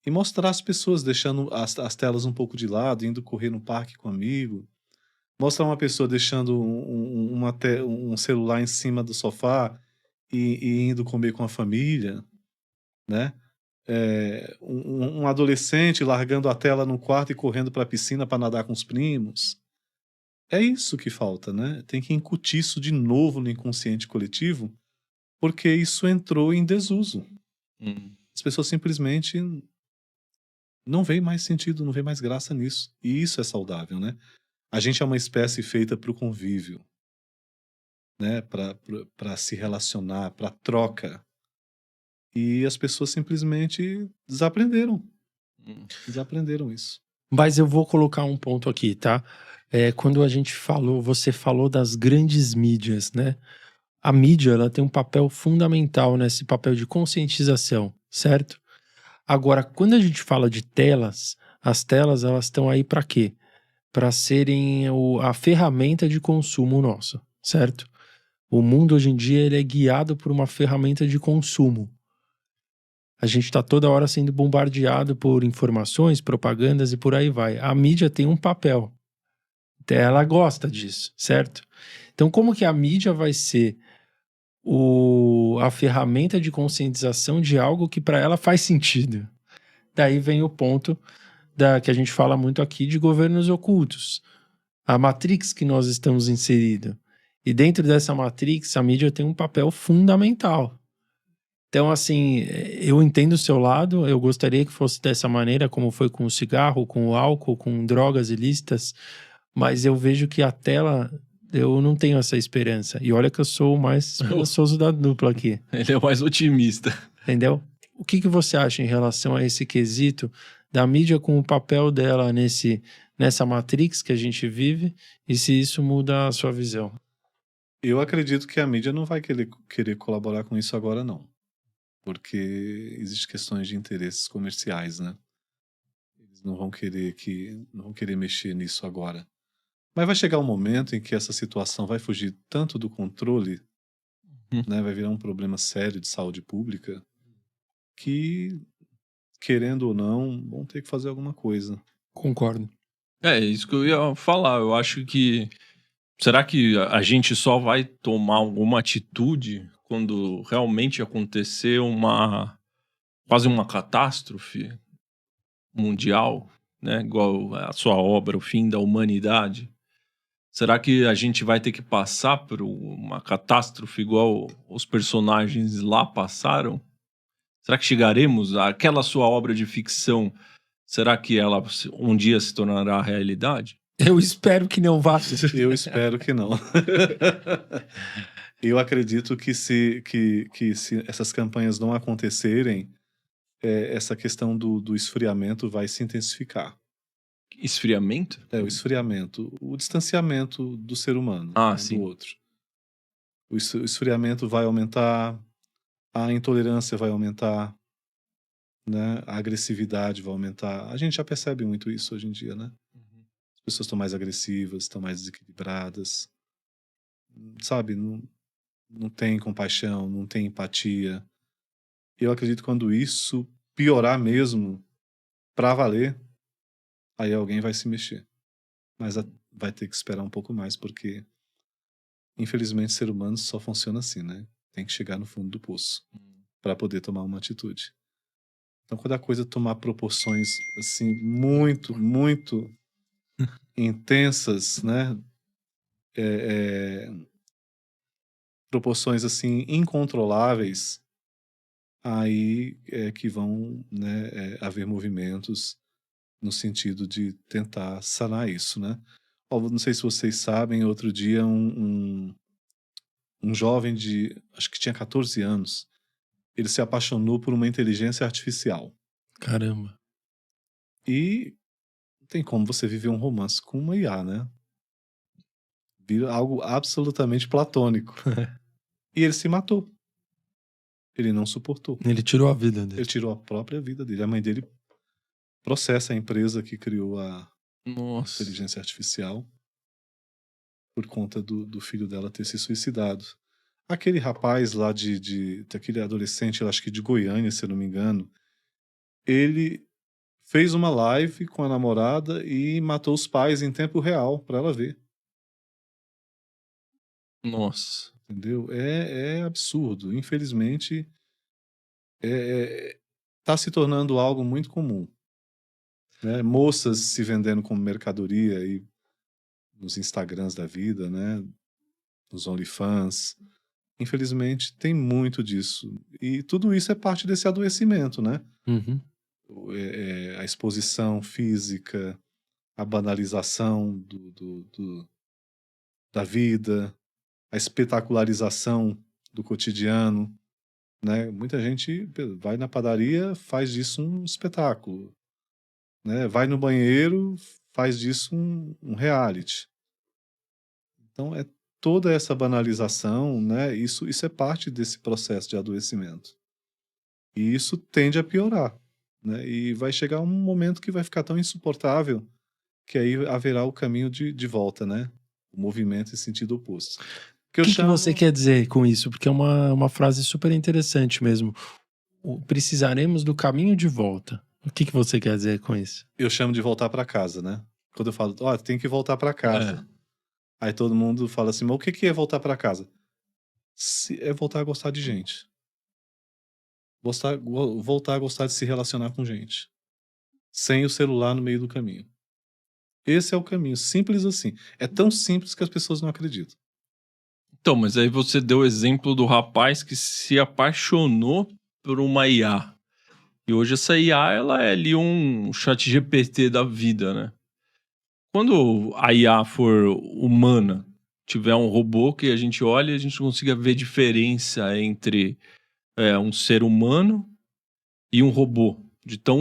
[SPEAKER 2] E mostrar as pessoas deixando as telas um pouco de lado, indo correr no parque com um amigo. Mostrar uma pessoa deixando um celular em cima do sofá e indo comer com a família, né? Um adolescente largando a tela no quarto e correndo para a piscina para nadar com os primos. É isso que falta, né? Tem que incutir isso de novo no inconsciente coletivo, porque isso entrou em desuso. As pessoas simplesmente não veem mais sentido, não veem mais graça nisso. E isso é saudável, né? A gente é uma espécie feita para o convívio, né? Para se relacionar, para troca. E as pessoas simplesmente desaprenderam. Desaprenderam isso.
[SPEAKER 1] Mas eu vou colocar um ponto aqui, tá? Quando a gente falou, você falou das grandes mídias, né? A mídia, ela tem um papel fundamental nesse papel de conscientização, certo? Agora, quando a gente fala de telas, as telas, elas estão aí para quê? Para serem a ferramenta de consumo nosso, certo? O mundo hoje em dia ele é guiado por uma ferramenta de consumo. A gente está toda hora sendo bombardeado por informações, propagandas e por aí vai. A mídia tem um papel. Ela gosta disso, certo? Então, como que a mídia vai ser a ferramenta de conscientização de algo que para ela faz sentido? Daí vem o ponto que a gente fala muito aqui de governos ocultos. A matrix que nós estamos inseridos. E dentro dessa matrix, a mídia tem um papel fundamental. Então, assim, eu entendo o seu lado, eu gostaria que fosse dessa maneira, como foi com o cigarro, com o álcool, com drogas ilícitas, mas eu vejo que a tela, eu não tenho essa esperança. E olha que eu sou o mais esperançoso da dupla aqui.
[SPEAKER 3] Ele é o mais otimista.
[SPEAKER 1] Entendeu? O que você acha em relação a esse quesito da mídia com o papel dela nessa matrix que a gente vive e se isso muda a sua visão?
[SPEAKER 2] Eu acredito que a mídia não vai querer colaborar com isso agora, não. Porque existem questões de interesses comerciais, né? Eles não vão querer mexer nisso agora. Mas vai chegar um momento em que essa situação vai fugir tanto do controle, né? Vai virar um problema sério de saúde pública, que, querendo ou não, vão ter que fazer alguma coisa.
[SPEAKER 1] Concordo.
[SPEAKER 3] É isso que eu ia falar. Eu acho que... Será que a gente só vai tomar alguma atitude quando realmente acontecer quase uma catástrofe mundial, né? Igual a sua obra, O Fim da Humanidade? Será que a gente vai ter que passar por uma catástrofe igual os personagens lá passaram? Será que chegaremos àquela sua obra de ficção? Será que ela um dia se tornará realidade?
[SPEAKER 1] Eu espero que não vá.
[SPEAKER 2] Eu espero que não. Eu acredito que se essas campanhas não acontecerem, essa questão do esfriamento vai se intensificar.
[SPEAKER 3] Esfriamento?
[SPEAKER 2] O esfriamento, o distanciamento do ser humano,
[SPEAKER 3] sim.
[SPEAKER 2] do outro. O esfriamento vai aumentar, a intolerância vai aumentar, né? A agressividade vai aumentar. A gente já percebe muito isso hoje em dia, né? As pessoas estão mais agressivas, estão mais desequilibradas, sabe? Não tem compaixão, não tem empatia. Eu acredito que quando isso piorar mesmo, pra valer, aí alguém vai se mexer. Mas vai ter que esperar um pouco mais, porque infelizmente o ser humano só funciona assim, né? Tem que chegar no fundo do poço para poder tomar uma atitude. Então, quando a coisa tomar proporções assim muito, muito intensas, né? Proporções assim incontroláveis, aí é que vão, né, haver movimentos no sentido de tentar sanar isso, né? Não sei se vocês sabem, outro dia um jovem acho que tinha 14 anos, ele se apaixonou por uma inteligência artificial.
[SPEAKER 1] Caramba.
[SPEAKER 2] E não tem como você viver um romance com uma IA, né? Vira algo absolutamente platônico. E ele se matou. Ele não suportou.
[SPEAKER 1] Ele tirou a vida dele.
[SPEAKER 2] Ele tirou a própria vida dele. A mãe dele processa a empresa que criou a
[SPEAKER 3] Nossa.
[SPEAKER 2] inteligência artificial, por conta do filho dela ter se suicidado. Aquele rapaz lá aquele adolescente, eu acho que de Goiânia, se eu não me engano, ele fez uma live com a namorada e matou os pais em tempo real para ela ver,
[SPEAKER 3] Nossa.
[SPEAKER 2] entendeu? É absurdo. Infelizmente, tá se tornando algo muito comum, né? Moças se vendendo como mercadoria aí nos Instagrams da vida, né? Nos OnlyFans. Infelizmente, tem muito disso. E tudo isso é parte desse adoecimento, né?
[SPEAKER 1] Uhum.
[SPEAKER 2] A exposição física, a banalização da vida, a espetacularização do cotidiano, né? Muita gente vai na padaria, faz disso um espetáculo, né? Vai no banheiro, faz disso um reality. Então é toda essa banalização, né? Isso é parte desse processo de adoecimento. E isso tende a piorar, né? E vai chegar um momento que vai ficar tão insuportável que aí haverá o caminho de volta, né? O movimento em sentido oposto. Que
[SPEAKER 1] O
[SPEAKER 2] eu
[SPEAKER 1] que você
[SPEAKER 2] chamo,
[SPEAKER 1] quer dizer com isso? Porque é uma frase super interessante mesmo. Precisaremos do caminho de volta. O que você quer dizer com isso?
[SPEAKER 2] eu chamo de voltar para casa, né? Quando eu falo, ó, tem que voltar para
[SPEAKER 3] É.
[SPEAKER 2] casa. Aí todo mundo fala assim, mas o que é voltar para casa? É voltar a gostar de gente. Voltar a gostar de se relacionar com gente. Sem o celular no meio do caminho. Esse é o caminho, simples assim. É tão simples que as pessoas não acreditam.
[SPEAKER 3] Então, mas aí você deu o exemplo do rapaz que se apaixonou por uma IA. E hoje essa IA, ela é ali um chat GPT da vida, né? Quando a IA for humana, tiver um robô que a gente olha e a gente consiga ver diferença entre um ser humano e um robô, de tão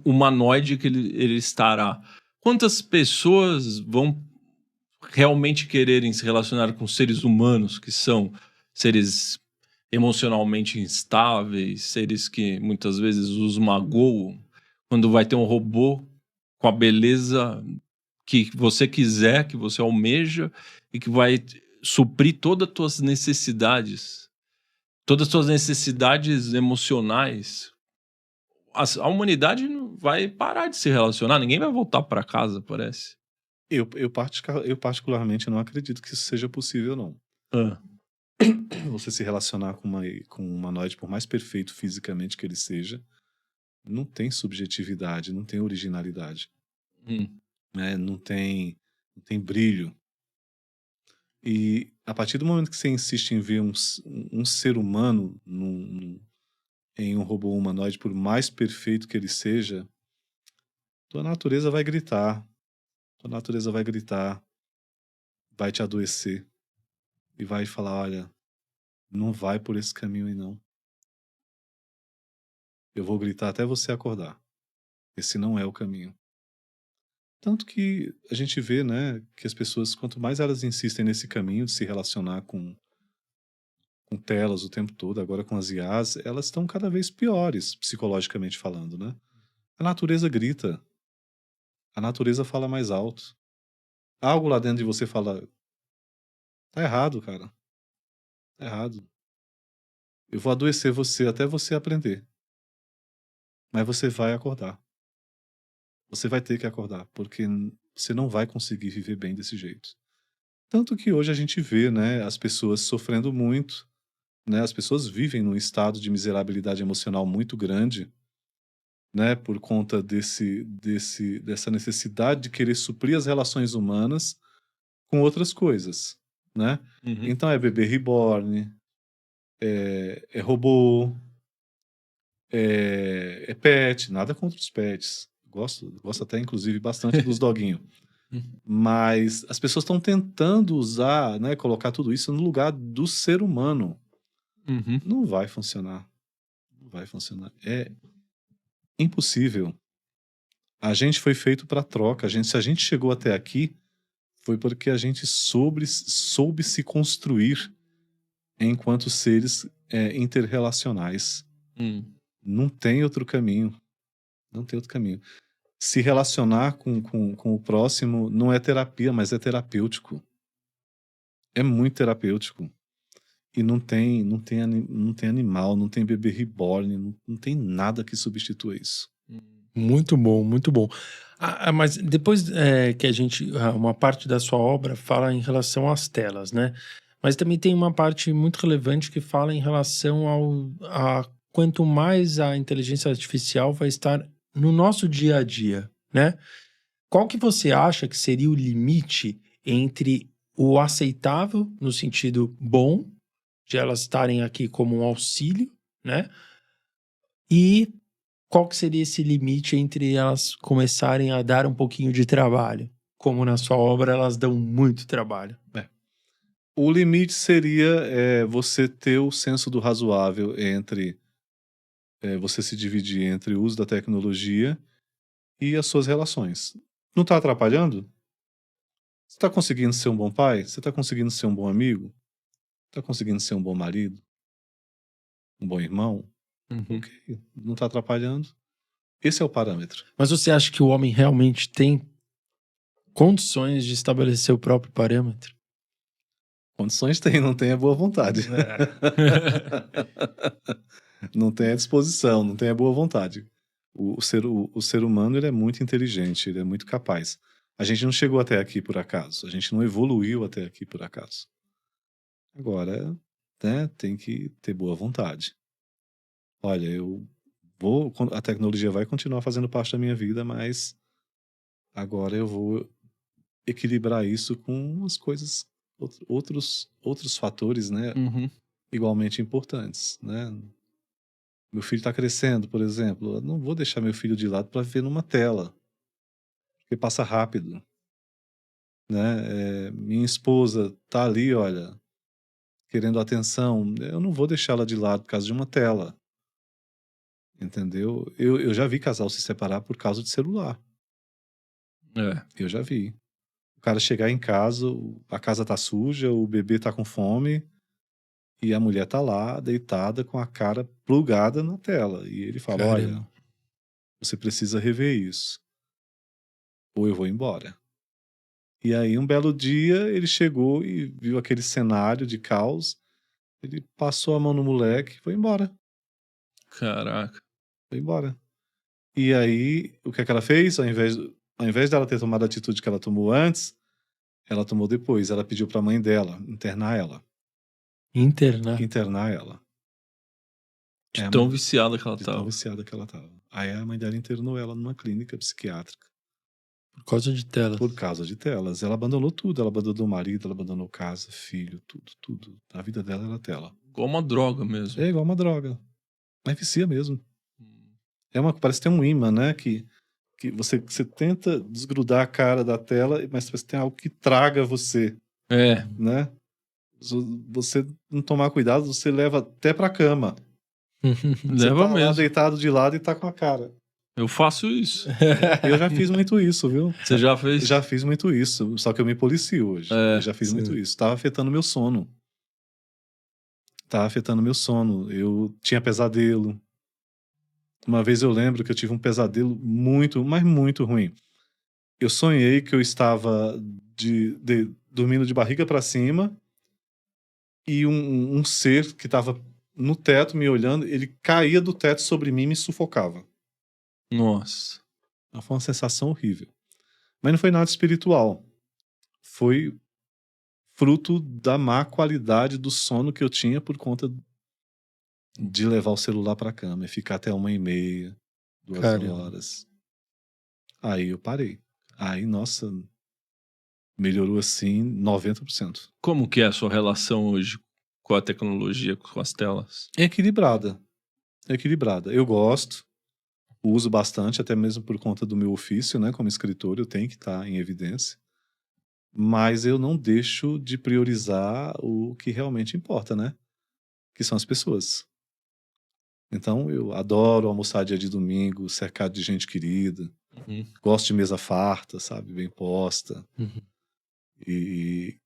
[SPEAKER 3] humanoide que ele estará. Quantas pessoas vão realmente quererem se relacionar com seres humanos, que são seres emocionalmente instáveis, seres que muitas vezes os magoam, quando vai ter um robô com a beleza que você quiser, que você almeja e que vai suprir todas as tuas necessidades, todas as tuas necessidades emocionais. A humanidade não vai parar de se relacionar, ninguém vai voltar para casa, parece.
[SPEAKER 2] Eu particularmente não acredito que isso seja possível, não.
[SPEAKER 3] Ah,
[SPEAKER 2] Você se relacionar com um humanoide, por mais perfeito fisicamente que ele seja, não tem subjetividade, não tem originalidade,
[SPEAKER 3] hum,
[SPEAKER 2] né? Não tem brilho. E a partir do momento que você insiste em ver um ser humano em um robô humanoide, por mais perfeito que ele seja, tua natureza vai gritar. Tua natureza vai gritar, vai te adoecer e vai falar: olha, não vai por esse caminho aí não. Eu vou gritar até você acordar. Esse não é o caminho. Tanto que a gente vê, né, que as pessoas, quanto mais elas insistem nesse caminho de se relacionar com telas o tempo todo, agora com as IAs, elas estão cada vez piores, psicologicamente falando, né? A natureza grita, a natureza fala mais alto. Algo lá dentro de você fala: tá errado, cara, tá errado. Eu vou adoecer você até você aprender. Mas você vai acordar. Você vai ter que acordar, porque você não vai conseguir viver bem desse jeito. Tanto que hoje a gente vê, né, as pessoas sofrendo muito, né? As pessoas vivem num estado de miserabilidade emocional muito grande, né, por conta dessa necessidade de querer suprir as relações humanas com outras coisas, né?
[SPEAKER 3] uhum.
[SPEAKER 2] Então é bebê reborn, é robô, é pet, nada contra os pets. Gosto até, inclusive, bastante dos doguinhos. Mas as pessoas estão tentando usar, né, colocar tudo isso no lugar do ser humano.
[SPEAKER 3] Uhum.
[SPEAKER 2] Não vai funcionar. Não vai funcionar. É impossível. A gente foi feito para troca. Se a gente chegou até aqui, foi porque a gente soube se construir enquanto seres interrelacionais.
[SPEAKER 3] Hum.
[SPEAKER 2] Não tem outro caminho. Não tem outro caminho. Se relacionar com o próximo não é terapia, mas é terapêutico. É muito terapêutico. E não tem animal, não tem bebê reborn, não tem nada que substitua isso.
[SPEAKER 1] Muito bom, muito bom. Mas depois que uma parte da sua obra fala em relação às telas, né? Mas também tem uma parte muito relevante que fala em relação a quanto mais a inteligência artificial vai estar no nosso dia a dia, né? Qual que você acha que seria o limite entre o aceitável, no sentido bom, de elas estarem aqui como um auxílio, né? E qual que seria esse limite entre elas começarem a dar um pouquinho de trabalho? Como na sua obra elas dão muito trabalho.
[SPEAKER 2] O limite seria você ter o senso do razoável entre você se dividir entre o uso da tecnologia e as suas relações. Não está atrapalhando? Você está conseguindo ser um bom pai? Você está conseguindo ser um bom amigo? Está conseguindo ser um bom marido? Um bom irmão? Ok, não está atrapalhando. Esse é o parâmetro.
[SPEAKER 1] Mas você acha que o homem realmente tem condições de estabelecer o próprio parâmetro?
[SPEAKER 2] Condições tem, não tem a boa vontade. Não tem a disposição, não tem a boa vontade. O ser humano ele é muito inteligente, ele é muito capaz. A gente não chegou até aqui por acaso, a gente não evoluiu até aqui por acaso. Agora, né, tem que ter boa vontade. Olha, a tecnologia vai continuar fazendo parte da minha vida, mas agora eu vou equilibrar isso com as coisas, outros fatores, né, igualmente importantes, né? Meu filho está crescendo, por exemplo, eu não vou deixar meu filho de lado para ver numa tela, porque passa rápido, né? Minha esposa tá ali, olha, querendo atenção, eu não vou deixá-la de lado por causa de uma tela, entendeu? Eu já vi casal se separar por causa de celular. Eu já vi. O cara chegar em casa, a casa tá suja, o bebê tá com fome e a mulher tá lá, deitada, com a cara plugada na tela. E ele fala,
[SPEAKER 1] Caramba.
[SPEAKER 2] olha, você precisa rever isso, ou eu vou embora. E aí, um belo dia, ele chegou e viu aquele cenário de caos, ele passou a mão no moleque e foi embora.
[SPEAKER 3] Caraca.
[SPEAKER 2] Foi embora. E aí, o que é que ela fez? Ao invés dela ter tomado a atitude que ela tomou antes, ela tomou depois. Ela pediu pra mãe dela internar ela. Internar ela.
[SPEAKER 3] De tão viciada que ela
[SPEAKER 2] De
[SPEAKER 3] tava.
[SPEAKER 2] tão viciada que ela tava. Aí a mãe dela internou ela numa clínica psiquiátrica.
[SPEAKER 1] Por causa de telas.
[SPEAKER 2] Por causa de telas. Ela abandonou tudo. Ela abandonou o marido, ela abandonou casa, filho, tudo. A vida dela era tela.
[SPEAKER 3] Igual uma droga mesmo.
[SPEAKER 2] É igual uma droga. Mas vicia mesmo. Parece ter um imã, né? Que você tenta desgrudar a cara da tela, mas você tem algo que traga você. Né? Se você não tomar cuidado, você leva até pra cama. Você
[SPEAKER 3] Leva
[SPEAKER 2] tá
[SPEAKER 3] mesmo.
[SPEAKER 2] lá deitado de lado e tá com a cara.
[SPEAKER 3] Eu faço isso.
[SPEAKER 2] Eu já fiz muito isso, viu?
[SPEAKER 3] Você já fez?
[SPEAKER 2] Já fiz muito isso. Só que eu me policio hoje. Eu já fiz muito isso. Tava afetando meu sono. Eu tinha pesadelo. Uma vez eu lembro que eu tive um pesadelo muito, mas muito ruim. Eu sonhei que eu estava dormindo de barriga pra cima e um ser que estava no teto me olhando, ele caía do teto sobre mim e me sufocava.
[SPEAKER 3] Nossa.
[SPEAKER 2] Foi uma sensação horrível. Mas não foi nada espiritual. Foi fruto da má qualidade do sono que eu tinha por conta de levar o celular pra cama e ficar até 1h30, 2h. Aí eu parei. Aí, nossa, melhorou assim 90%.
[SPEAKER 3] Como que é a sua relação hoje com a tecnologia, com as telas?
[SPEAKER 2] É equilibrada. Eu gosto, uso bastante, até mesmo por conta do meu ofício, né? Como escritor, eu tenho que estar em evidência. Mas eu não deixo de priorizar o que realmente importa, né? Que são as pessoas. Então, eu adoro almoçar dia de domingo, cercado de gente querida. Gosto de mesa farta, sabe? Bem posta. E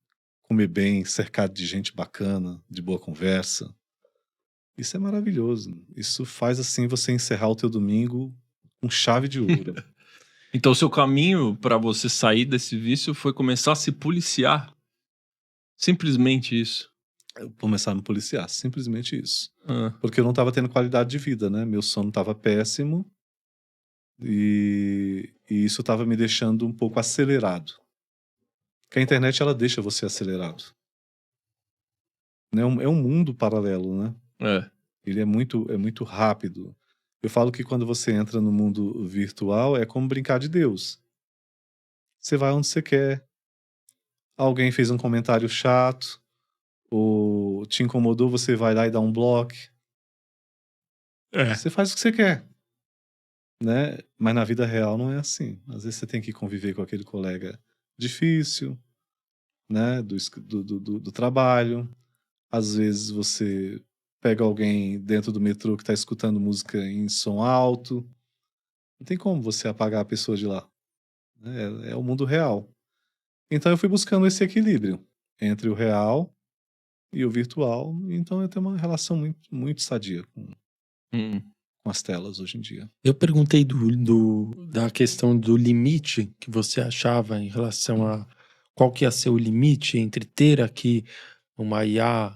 [SPEAKER 2] comer bem, cercado de gente bacana, de boa conversa. Isso é maravilhoso. Isso faz, assim, você encerrar o teu domingo com chave de ouro.
[SPEAKER 3] Então, o seu caminho para você sair desse vício foi começar a se policiar. Simplesmente isso.
[SPEAKER 2] Eu começar a me policiar, simplesmente isso.
[SPEAKER 3] Ah,
[SPEAKER 2] Porque eu não estava tendo qualidade de vida, né? Meu sono estava péssimo e isso estava me deixando um pouco acelerado. Porque a internet, ela deixa você acelerado. Né? É um mundo paralelo, né?
[SPEAKER 3] é.
[SPEAKER 2] Ele é muito rápido. Eu falo que quando você entra no mundo virtual, é como brincar de Deus. Você vai onde você quer. Alguém fez um comentário chato, ou te incomodou, você vai lá e dá um bloco.
[SPEAKER 3] É.
[SPEAKER 2] Você faz o que você quer, né? Mas na vida real não é assim. Às vezes você tem que conviver com aquele colega difícil, né? Do trabalho. Às vezes você pega alguém dentro do metrô que tá escutando música em som alto. Não tem como você apagar a pessoa de lá, né? É o mundo real. Então eu fui buscando esse equilíbrio entre o real e o virtual. Então eu tenho uma relação muito sadia
[SPEAKER 3] Hum.
[SPEAKER 2] com as telas hoje em dia.
[SPEAKER 1] Eu perguntei da questão do limite que você achava em relação a qual que ia ser o limite entre ter aqui uma IA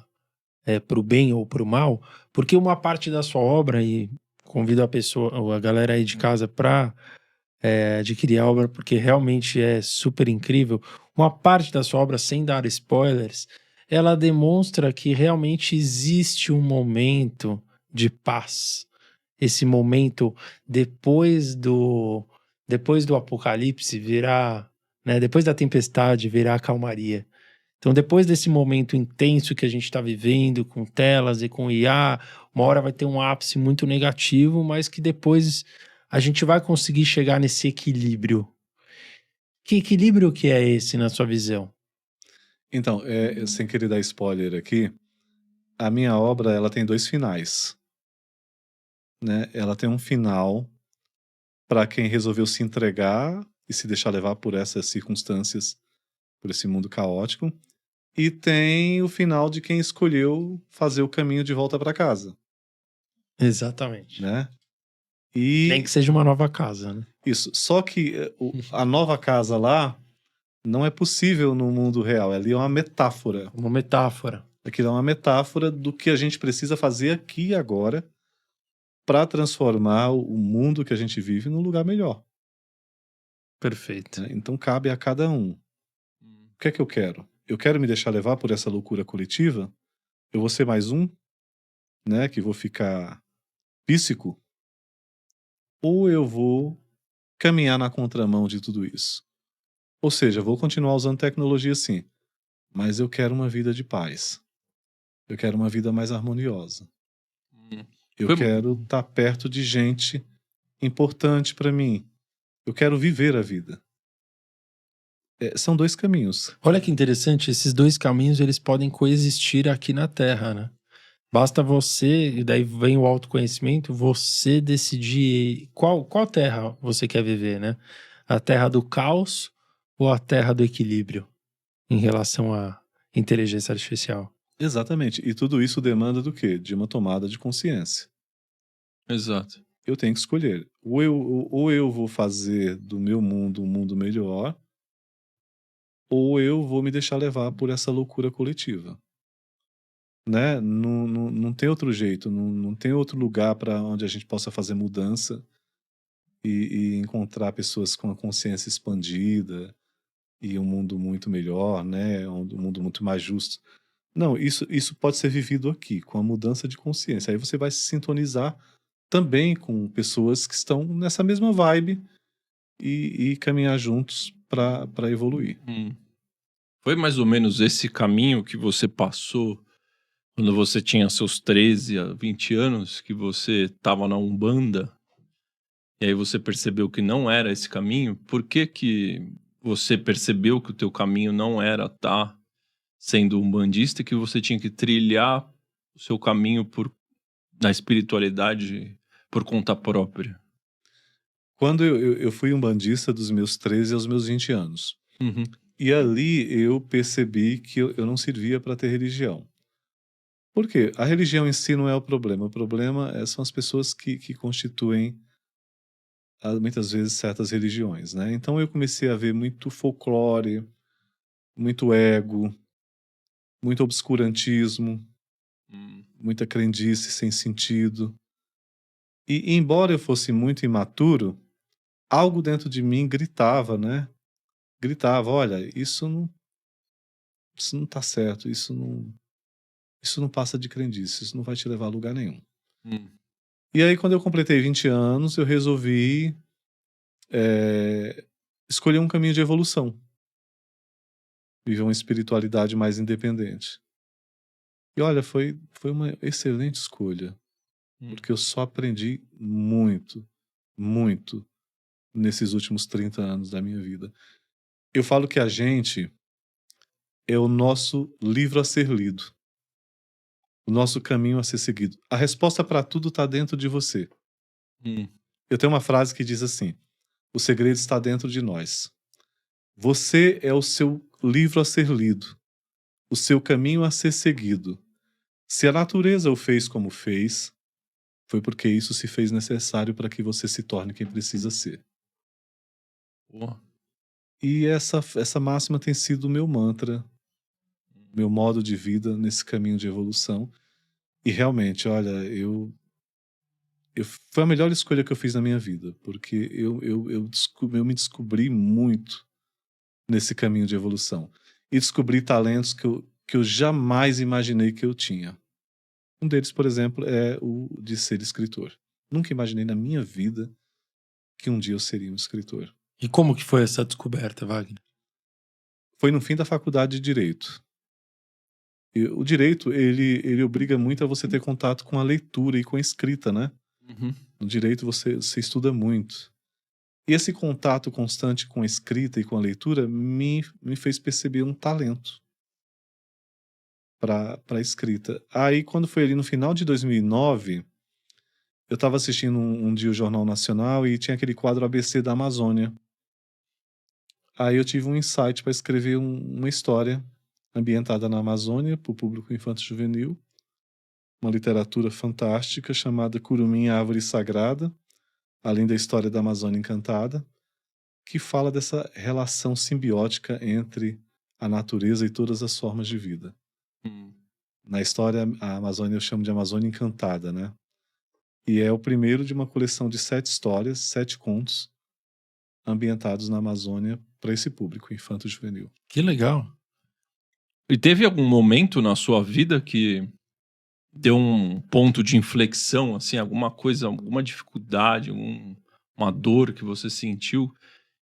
[SPEAKER 1] para o bem ou para o mal, porque uma parte da sua obra, e convido a pessoa, ou a galera aí de casa para adquirir a obra, porque realmente é super incrível. Uma parte da sua obra, sem dar spoilers, ela demonstra que realmente existe um momento de paz. Esse momento depois do apocalipse virá, né, depois da tempestade virá a calmaria. Então, depois desse momento intenso que a gente está vivendo, com telas e com IA, uma hora vai ter um ápice muito negativo, mas que depois a gente vai conseguir chegar nesse equilíbrio. Que equilíbrio que é esse na sua visão?
[SPEAKER 2] Então, sem querer dar spoiler aqui, a minha obra ela tem 2 finais, né? Ela tem um final para quem resolveu se entregar e se deixar levar por essas circunstâncias, por esse mundo caótico, e tem o final de quem escolheu fazer o caminho de volta para casa,
[SPEAKER 1] Exatamente.
[SPEAKER 2] né?
[SPEAKER 1] Nem
[SPEAKER 2] E
[SPEAKER 1] que seja uma nova casa, né?
[SPEAKER 2] isso, só que a nova casa lá não é possível no mundo real, ali é uma metáfora.
[SPEAKER 1] Uma metáfora.
[SPEAKER 2] Aquilo é uma metáfora do que a gente precisa fazer aqui e agora para transformar o mundo que a gente vive num lugar melhor,
[SPEAKER 1] Perfeito.
[SPEAKER 2] né? Então cabe a cada um. O que é que eu quero? Eu quero me deixar levar por essa loucura coletiva? Eu vou ser mais um, né, que vou ficar píssico? Ou eu vou caminhar na contramão de tudo isso? Ou seja, vou continuar usando tecnologia sim, mas eu quero uma vida de paz. Eu quero uma vida mais harmoniosa.
[SPEAKER 3] Hum.
[SPEAKER 2] Eu
[SPEAKER 3] Foi-
[SPEAKER 2] quero estar perto de gente importante para mim. Eu quero viver a vida. São 2 caminhos.
[SPEAKER 1] Olha que interessante, esses dois caminhos eles podem coexistir aqui na Terra, né? Basta você, e daí vem o autoconhecimento, você decidir qual terra você quer viver, né? A terra do caos ou a terra do equilíbrio em relação à inteligência artificial.
[SPEAKER 2] Exatamente. E tudo isso demanda do quê? De uma tomada de consciência.
[SPEAKER 3] Exato.
[SPEAKER 2] Eu tenho que escolher. Ou eu vou fazer do meu mundo um mundo melhor, ou eu vou me deixar levar por essa loucura coletiva. Né? Não tem outro jeito, não tem outro lugar para onde a gente possa fazer mudança e encontrar pessoas com a consciência expandida e um mundo muito melhor, né? Um mundo muito mais justo. Não, isso pode ser vivido aqui, com a mudança de consciência. Aí você vai se sintonizar também com pessoas que estão nessa mesma vibe e caminhar juntos para evoluir.
[SPEAKER 3] Foi mais ou menos esse caminho que você passou quando você tinha seus 13 a 20 anos, que você estava na Umbanda, e aí você percebeu que não era esse caminho? Por que você percebeu que o teu caminho não era estar sendo umbandista e que você tinha que trilhar o seu caminho na espiritualidade por conta própria?
[SPEAKER 2] Quando eu fui umbandista dos meus 13 aos meus 20 anos.
[SPEAKER 3] Uhum.
[SPEAKER 2] E ali eu percebi que eu não servia para ter religião. Por quê? A religião em si não é o problema. O problema são as pessoas que constituem muitas vezes certas religiões, né? Então eu comecei a ver muito folclore, muito ego, muito obscurantismo,
[SPEAKER 3] Hum.
[SPEAKER 2] muita crendice sem sentido. E embora eu fosse muito imaturo, algo dentro de mim gritava, né? Gritava, olha, isso não tá certo, isso não passa de crendice, isso não vai te levar a lugar nenhum.
[SPEAKER 3] Hum.
[SPEAKER 2] E aí, quando eu completei 20 anos, eu resolvi escolher um caminho de evolução, viver uma espiritualidade mais independente. E olha, foi uma excelente escolha,
[SPEAKER 3] Hum.
[SPEAKER 2] porque eu só aprendi muito, muito nesses últimos 30 anos da minha vida. Eu falo que a gente é o nosso livro a ser lido, o nosso caminho a ser seguido. A resposta para tudo está dentro de você.
[SPEAKER 3] Hum.
[SPEAKER 2] Eu tenho uma frase que diz assim: o segredo está dentro de nós. Você é o seu livro a ser lido, o seu caminho a ser seguido. Se a natureza o fez como fez, foi porque isso se fez necessário para que você se torne quem precisa ser.
[SPEAKER 3] Pô.
[SPEAKER 2] E essa máxima tem sido o meu mantra, meu modo de vida nesse caminho de evolução. E realmente, olha, foi a melhor escolha que eu fiz na minha vida, porque eu me descobri muito nesse caminho de evolução. E descobri talentos que eu jamais imaginei que eu tinha. Um deles, por exemplo, é o de ser escritor. Nunca imaginei na minha vida que um dia eu seria um escritor.
[SPEAKER 1] E como que foi essa descoberta, Wagner?
[SPEAKER 2] Foi no fim da faculdade de Direito. E o Direito, ele obriga muito a você ter contato com a leitura e com a escrita, né?
[SPEAKER 3] Uhum.
[SPEAKER 2] No Direito você estuda muito. E esse contato constante com a escrita e com a leitura me fez perceber um talento para a escrita. Aí, quando foi ali no final de 2009, eu estava assistindo um dia o Jornal Nacional e tinha aquele quadro ABC da Amazônia. Aí eu tive um insight para escrever uma história ambientada na Amazônia para o público infanto-juvenil, uma literatura fantástica chamada Curumim, a Árvore Sagrada, além da história da Amazônia Encantada, que fala dessa relação simbiótica entre a natureza e todas as formas de vida.
[SPEAKER 3] Hum.
[SPEAKER 2] Na história, a Amazônia eu chamo de Amazônia Encantada, né? E é o primeiro de uma coleção de 7 histórias, 7 contos, ambientados na Amazônia para esse público infanto-juvenil.
[SPEAKER 1] Que legal.
[SPEAKER 3] E teve algum momento na sua vida que deu um ponto de inflexão, assim, alguma coisa, alguma dificuldade, uma dor que você sentiu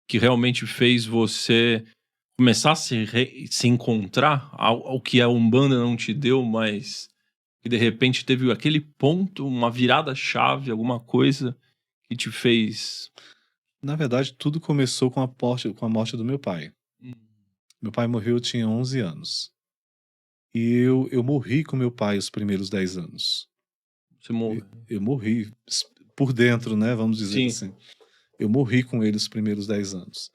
[SPEAKER 3] que realmente fez você começar a se encontrar, ao que a Umbanda não te deu, mas que de repente teve aquele ponto, uma virada-chave, alguma coisa que te fez.
[SPEAKER 2] Na verdade, tudo começou com a morte do meu pai.
[SPEAKER 3] Hum.
[SPEAKER 2] Meu pai morreu, eu tinha 11 anos. E eu morri com meu pai os primeiros 10 anos.
[SPEAKER 3] Você morreu.
[SPEAKER 2] Eu morri por dentro, né? Vamos dizer
[SPEAKER 3] Sim.
[SPEAKER 2] assim. Eu morri com ele os primeiros 10 anos.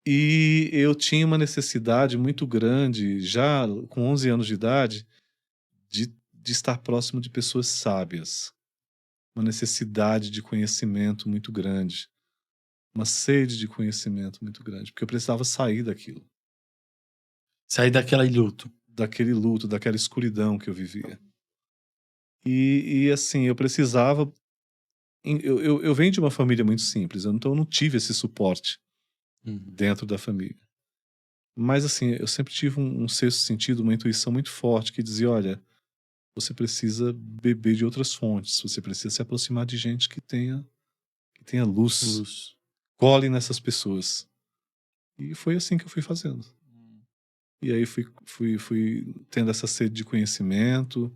[SPEAKER 2] E eu tinha uma necessidade muito grande, já com 11 anos de idade, de estar próximo de pessoas sábias. Uma necessidade de conhecimento muito grande. Uma sede de conhecimento muito grande. Porque eu precisava sair daquilo.
[SPEAKER 1] Sair daquela luto.
[SPEAKER 2] Daquele luto, daquela escuridão que eu vivia. E assim, eu precisava. Eu venho de uma família muito simples, então eu não tive esse suporte dentro da família. Mas assim, eu sempre tive um sexto sentido, uma intuição muito forte que dizia: olha, você precisa beber de outras fontes, você precisa se aproximar de gente que tenha luz. Cole nessas pessoas. E foi assim que eu fui fazendo. E aí fui tendo essa sede de conhecimento,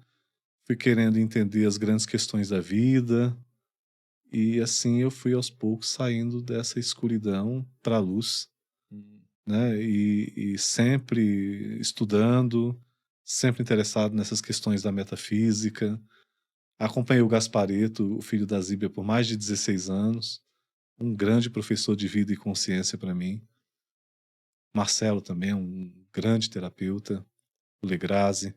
[SPEAKER 2] fui querendo entender as grandes questões da vida. E assim eu fui aos poucos saindo dessa escuridão para a luz, né? E sempre estudando, sempre interessado nessas questões da metafísica. Acompanhei o Gaspareto, o filho da Zíbia, por mais de 16 anos. Um grande professor de vida e consciência para mim. Marcelo também, um grande terapeuta. O Legrazi.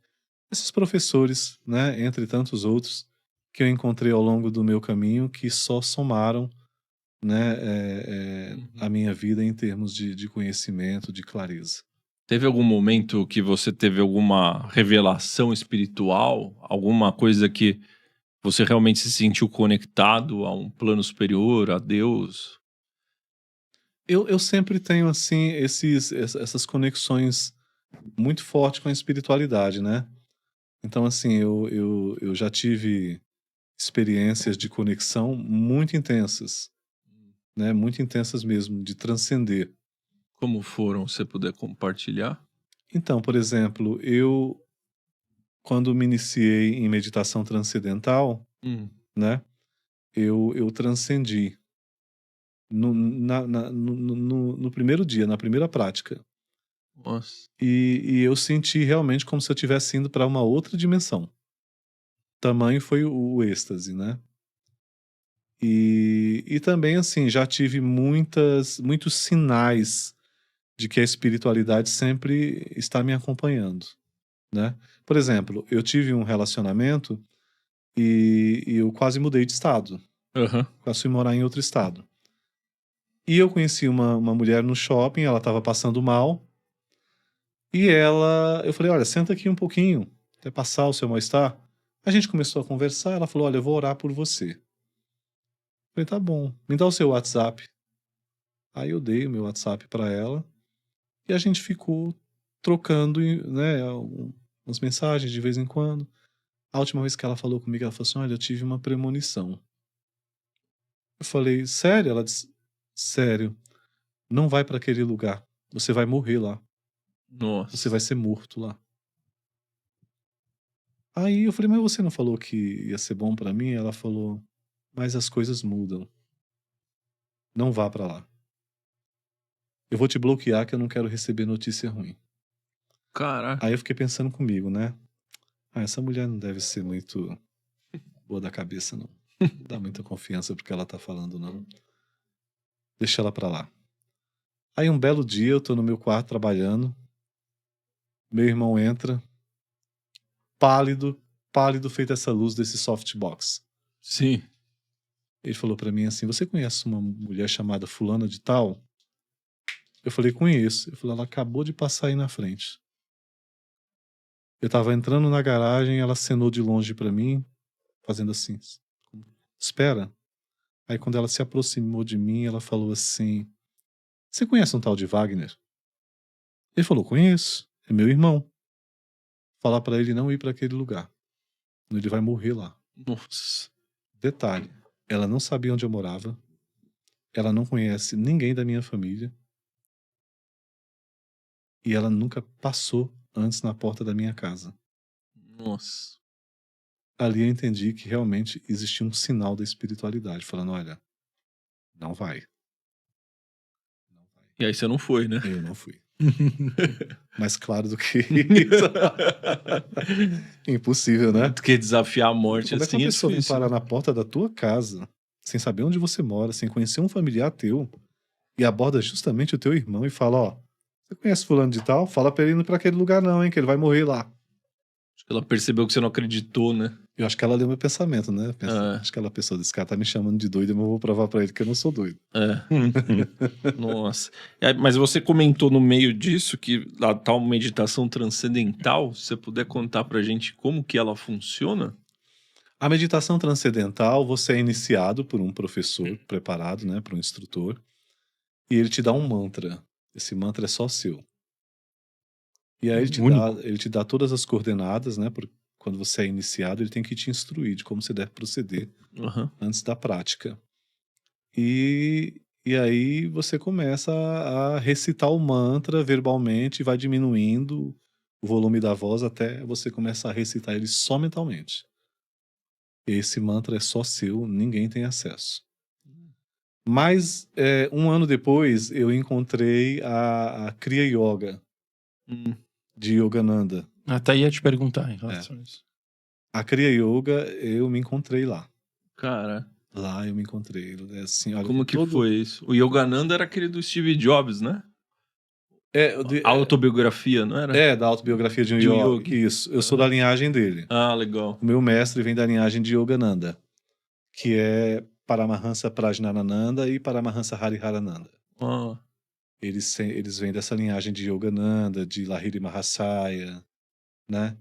[SPEAKER 2] Esses professores, né, entre tantos outros, que eu encontrei ao longo do meu caminho, que só somaram né,
[SPEAKER 3] Uhum.
[SPEAKER 2] a minha vida em termos de conhecimento, de clareza.
[SPEAKER 3] Teve algum momento que você teve alguma revelação espiritual? Alguma coisa que você realmente se sentiu conectado a um plano superior, a Deus?
[SPEAKER 2] Eu sempre tenho, assim, essas conexões muito fortes com a espiritualidade, né? Então, assim, eu já tive experiências de conexão muito intensas, né? Muito intensas mesmo, de transcender.
[SPEAKER 3] Como foram? Se você puder compartilhar?
[SPEAKER 2] Então, por exemplo, eu, quando me iniciei em meditação transcendental,
[SPEAKER 3] Hum.
[SPEAKER 2] né? Eu transcendi no primeiro dia, na primeira prática.
[SPEAKER 3] Nossa.
[SPEAKER 2] E eu senti realmente como se eu tivesse indo para uma outra dimensão. Tamanho foi o êxtase, né? E também, assim, já tive muitos sinais de que a espiritualidade sempre está me acompanhando, né? Por exemplo, eu tive um relacionamento e eu quase mudei de estado.
[SPEAKER 3] Aham.
[SPEAKER 2] Quase fui morar em outro estado. E eu conheci uma mulher no shopping, ela estava passando mal. E eu falei, olha, senta aqui um pouquinho, até passar o seu mal-estar. A gente começou a conversar, ela falou, olha, eu vou orar por você. Eu falei, tá bom, me dá o seu WhatsApp. Aí eu dei o meu WhatsApp para ela e a gente ficou trocando, né, umas mensagens de vez em quando. A última vez que ela falou comigo, ela falou assim, olha, eu tive uma premonição. Eu falei, sério? Ela disse, sério, não vai para aquele lugar, você vai morrer lá, você vai
[SPEAKER 3] Nossa.
[SPEAKER 2] ser morto lá. Aí eu falei, mas você não falou que ia ser bom pra mim? Ela falou, mas as coisas mudam. Não vá pra lá. Eu vou te bloquear que eu não quero receber notícia ruim.
[SPEAKER 3] Caraca.
[SPEAKER 2] Aí eu fiquei pensando comigo, né? Ah, essa mulher não deve ser muito boa da cabeça, não. Não dá muita confiança porque ela tá falando, não. Deixa ela pra lá. Aí um belo dia eu tô no meu quarto trabalhando. Meu irmão entra, pálido, pálido feito essa luz desse softbox.
[SPEAKER 3] Sim.
[SPEAKER 2] Ele falou pra mim assim, você conhece uma mulher chamada fulana de tal? Eu falei, conheço. Ele falou, ela acabou de passar aí na frente. Eu tava entrando na garagem, ela acenou de longe pra mim, fazendo assim, espera. Aí quando ela se aproximou de mim, ela falou assim, você conhece um tal de Wagner? Ele falou, conheço, é meu irmão. Falar pra ele não ir pra aquele lugar. Ele vai morrer lá.
[SPEAKER 3] Nossa.
[SPEAKER 2] Detalhe, ela não sabia onde eu morava, ela não conhece ninguém da minha família e ela nunca passou antes na porta da minha casa.
[SPEAKER 3] Nossa.
[SPEAKER 2] Ali eu entendi que realmente existia um sinal da espiritualidade, falando, olha, não vai. Não vai.
[SPEAKER 3] E aí você não foi, né?
[SPEAKER 2] Eu não fui. Mais claro do que isso. Impossível, né?
[SPEAKER 3] Do que desafiar a morte
[SPEAKER 2] Como é que
[SPEAKER 3] assim
[SPEAKER 2] uma
[SPEAKER 3] é
[SPEAKER 2] pessoa vem
[SPEAKER 3] difícil.
[SPEAKER 2] parar
[SPEAKER 3] Né?
[SPEAKER 2] na porta da tua casa, sem saber onde você mora, sem conhecer um familiar teu, e aborda justamente o teu irmão e fala, ó, você conhece fulano de tal? Fala pra ele ir pra aquele lugar não, hein, que ele vai morrer lá.
[SPEAKER 3] Acho que ela percebeu que você não acreditou, né?
[SPEAKER 2] Eu acho que ela leu meu pensamento, né?
[SPEAKER 3] É.
[SPEAKER 2] Acho que ela pensou, desse cara tá me chamando de doido, mas eu vou provar pra ele que eu não sou doido.
[SPEAKER 3] É. Nossa. Mas você comentou no meio disso que a tal meditação transcendental, se você puder contar pra gente como que ela funciona?
[SPEAKER 2] A meditação transcendental, você é iniciado por um professor preparado, né, por um instrutor, e ele te dá um mantra. Esse mantra é só seu. E aí
[SPEAKER 1] Único.
[SPEAKER 2] ele te dá todas as coordenadas, né, quando você é iniciado, ele tem que te instruir de como você deve proceder
[SPEAKER 3] Aham.
[SPEAKER 2] antes da prática. E aí você começa a recitar o mantra verbalmente e vai diminuindo o volume da voz até você começar a recitar ele só mentalmente. Esse mantra é só seu, ninguém tem acesso. Mas um ano depois eu encontrei a Kriya Yoga
[SPEAKER 3] Hum.
[SPEAKER 2] de Yogananda.
[SPEAKER 1] Até ia te perguntar em relação a isso.
[SPEAKER 2] A Kriya Yoga eu me encontrei lá.
[SPEAKER 3] Cara,
[SPEAKER 2] Lá eu me encontrei. É assim, olha,
[SPEAKER 3] como que foi isso? O Yogananda era aquele do Steve Jobs, né? A autobiografia, não era?
[SPEAKER 2] Da autobiografia de um
[SPEAKER 3] De um
[SPEAKER 2] yogi.
[SPEAKER 3] yogi.
[SPEAKER 2] Isso, eu sou da linhagem dele.
[SPEAKER 3] Ah, legal.
[SPEAKER 2] O meu mestre vem da linhagem de Yogananda, que é Paramahansa Prajnanananda e Paramahansa Hariharananda.
[SPEAKER 3] Ah,
[SPEAKER 2] Eles vêm dessa linhagem de Yogananda, de Lahiri Mahasaya, né?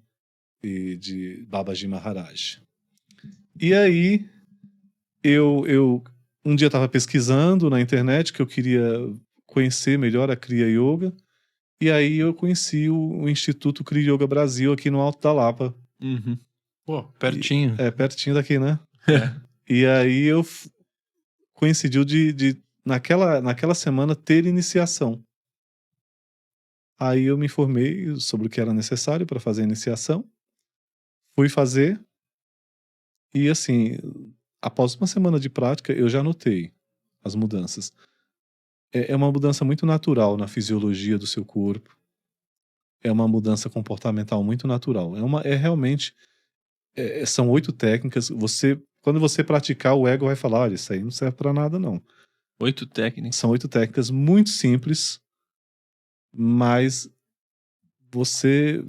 [SPEAKER 2] E de Babaji Maharaj. E aí, eu um dia estava pesquisando na internet que eu queria conhecer melhor a Kriya Yoga. E aí eu conheci o Instituto Kriya Yoga Brasil aqui no Alto da Lapa.
[SPEAKER 3] uhum.
[SPEAKER 1] Pô, pertinho.
[SPEAKER 2] É pertinho daqui, né?
[SPEAKER 3] É.
[SPEAKER 2] E aí coincidiu de naquela semana ter iniciação. Aí eu me informei sobre o que era necessário para fazer a iniciação. Fui fazer. E assim, após uma semana de prática, eu já notei as mudanças. É uma mudança muito natural na fisiologia do seu corpo. É uma mudança comportamental muito natural. Realmente, são 8 técnicas. Quando você praticar, o ego vai falar, olha, isso aí não serve para nada, não.
[SPEAKER 3] 8 técnicas.
[SPEAKER 2] São 8 técnicas muito simples, mas você,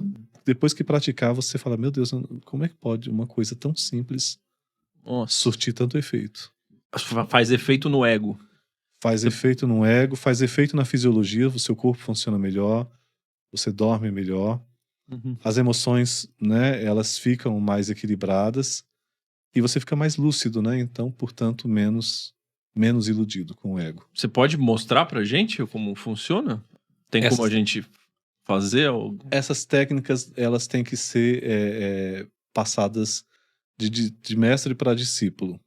[SPEAKER 2] depois que praticar, você fala, meu Deus, como é que pode uma coisa tão simples
[SPEAKER 3] Nossa.
[SPEAKER 2] surtir tanto efeito?
[SPEAKER 3] Faz efeito no ego.
[SPEAKER 2] Faz efeito no ego, faz efeito na fisiologia, o seu corpo funciona melhor, você dorme melhor,
[SPEAKER 3] Uhum.
[SPEAKER 2] as emoções, né, elas ficam mais equilibradas e você fica mais lúcido, né? Então, portanto, menos iludido com o ego.
[SPEAKER 3] Você pode mostrar pra gente como funciona? Tem como a gente fazer algo?
[SPEAKER 2] Essas técnicas, elas têm que ser passadas de mestre para discípulo.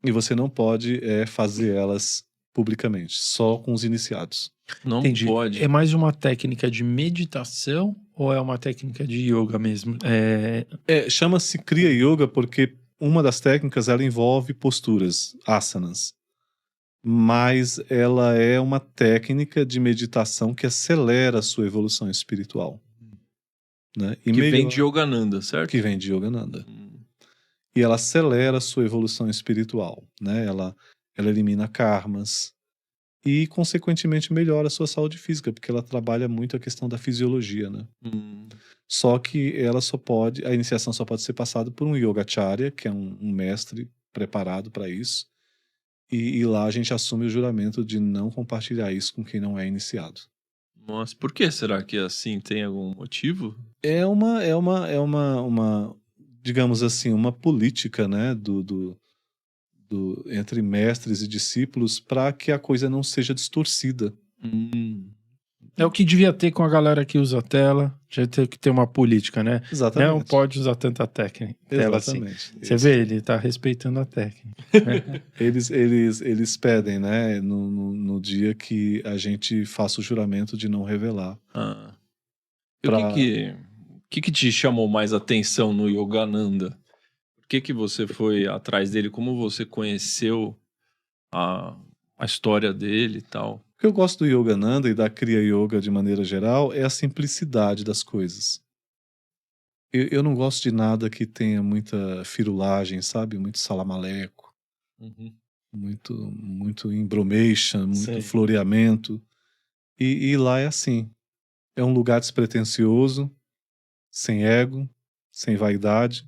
[SPEAKER 2] E você não pode fazer elas publicamente, só com os iniciados.
[SPEAKER 3] Não
[SPEAKER 1] Entendi.
[SPEAKER 3] pode.
[SPEAKER 1] É mais uma técnica de meditação ou é uma técnica de yoga mesmo?
[SPEAKER 2] Chama-se Kriya Yoga porque uma das técnicas ela envolve posturas, asanas. Mas ela é uma técnica de meditação que acelera a sua evolução espiritual. Né? E
[SPEAKER 3] Que vem de Yogananda, certo?
[SPEAKER 2] Que vem de Yogananda. E ela acelera a sua evolução espiritual. Né? Ela elimina karmas e, consequentemente, melhora a sua saúde física, porque ela trabalha muito a questão da fisiologia. Né? Só que a iniciação só pode ser passada por um Yogacharya, que é um mestre preparado para isso. E lá a gente assume o juramento de não compartilhar isso com quem não é iniciado.
[SPEAKER 3] Nossa, por que será que é assim? Tem algum motivo?
[SPEAKER 2] É uma digamos assim, uma política, né, entre mestres e discípulos para que a coisa não seja distorcida.
[SPEAKER 1] É o que devia ter com a galera que usa tela. Já tem que ter uma política, né?
[SPEAKER 2] Exatamente.
[SPEAKER 1] Não pode usar tanta técnica. Tela assim.
[SPEAKER 2] Exatamente.
[SPEAKER 1] Você vê, ele tá respeitando a técnica.
[SPEAKER 2] Eles pedem, né, no dia que a gente faça o juramento de não revelar.
[SPEAKER 3] E o que te chamou mais atenção no Yogananda? Por que você foi atrás dele? Como você conheceu a história dele e tal?
[SPEAKER 2] O que eu gosto do Yogananda e da Kriya Yoga de maneira geral é a simplicidade das coisas. Eu não gosto de nada que tenha muita firulagem, sabe? Muito salamaleco, muito embromation, muito floreamento. E lá é assim. É um lugar despretensioso, sem ego, sem vaidade.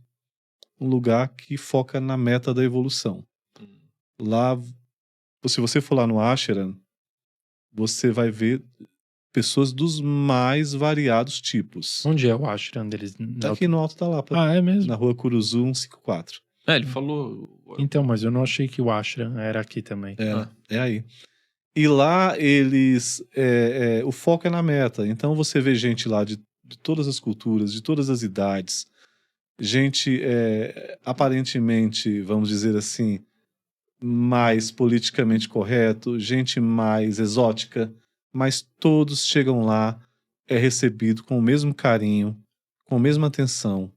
[SPEAKER 2] Um lugar que foca na meta da evolução. Lá, se você for lá no Ashram, você vai ver pessoas dos mais variados tipos.
[SPEAKER 1] Onde é o ashram deles?
[SPEAKER 2] Aqui no Alto da Lapa.
[SPEAKER 1] Ah, é mesmo?
[SPEAKER 2] Na rua Curuzu 154.
[SPEAKER 3] Ele falou...
[SPEAKER 1] Então, mas eu não achei que o ashram era aqui também.
[SPEAKER 2] É aí. E lá o foco é na meta. Então você vê gente lá de todas as culturas, de todas as idades. Gente aparentemente, vamos dizer assim, mais politicamente correto, gente mais exótica, mas todos chegam lá, é recebido com o mesmo carinho, com a mesma atenção,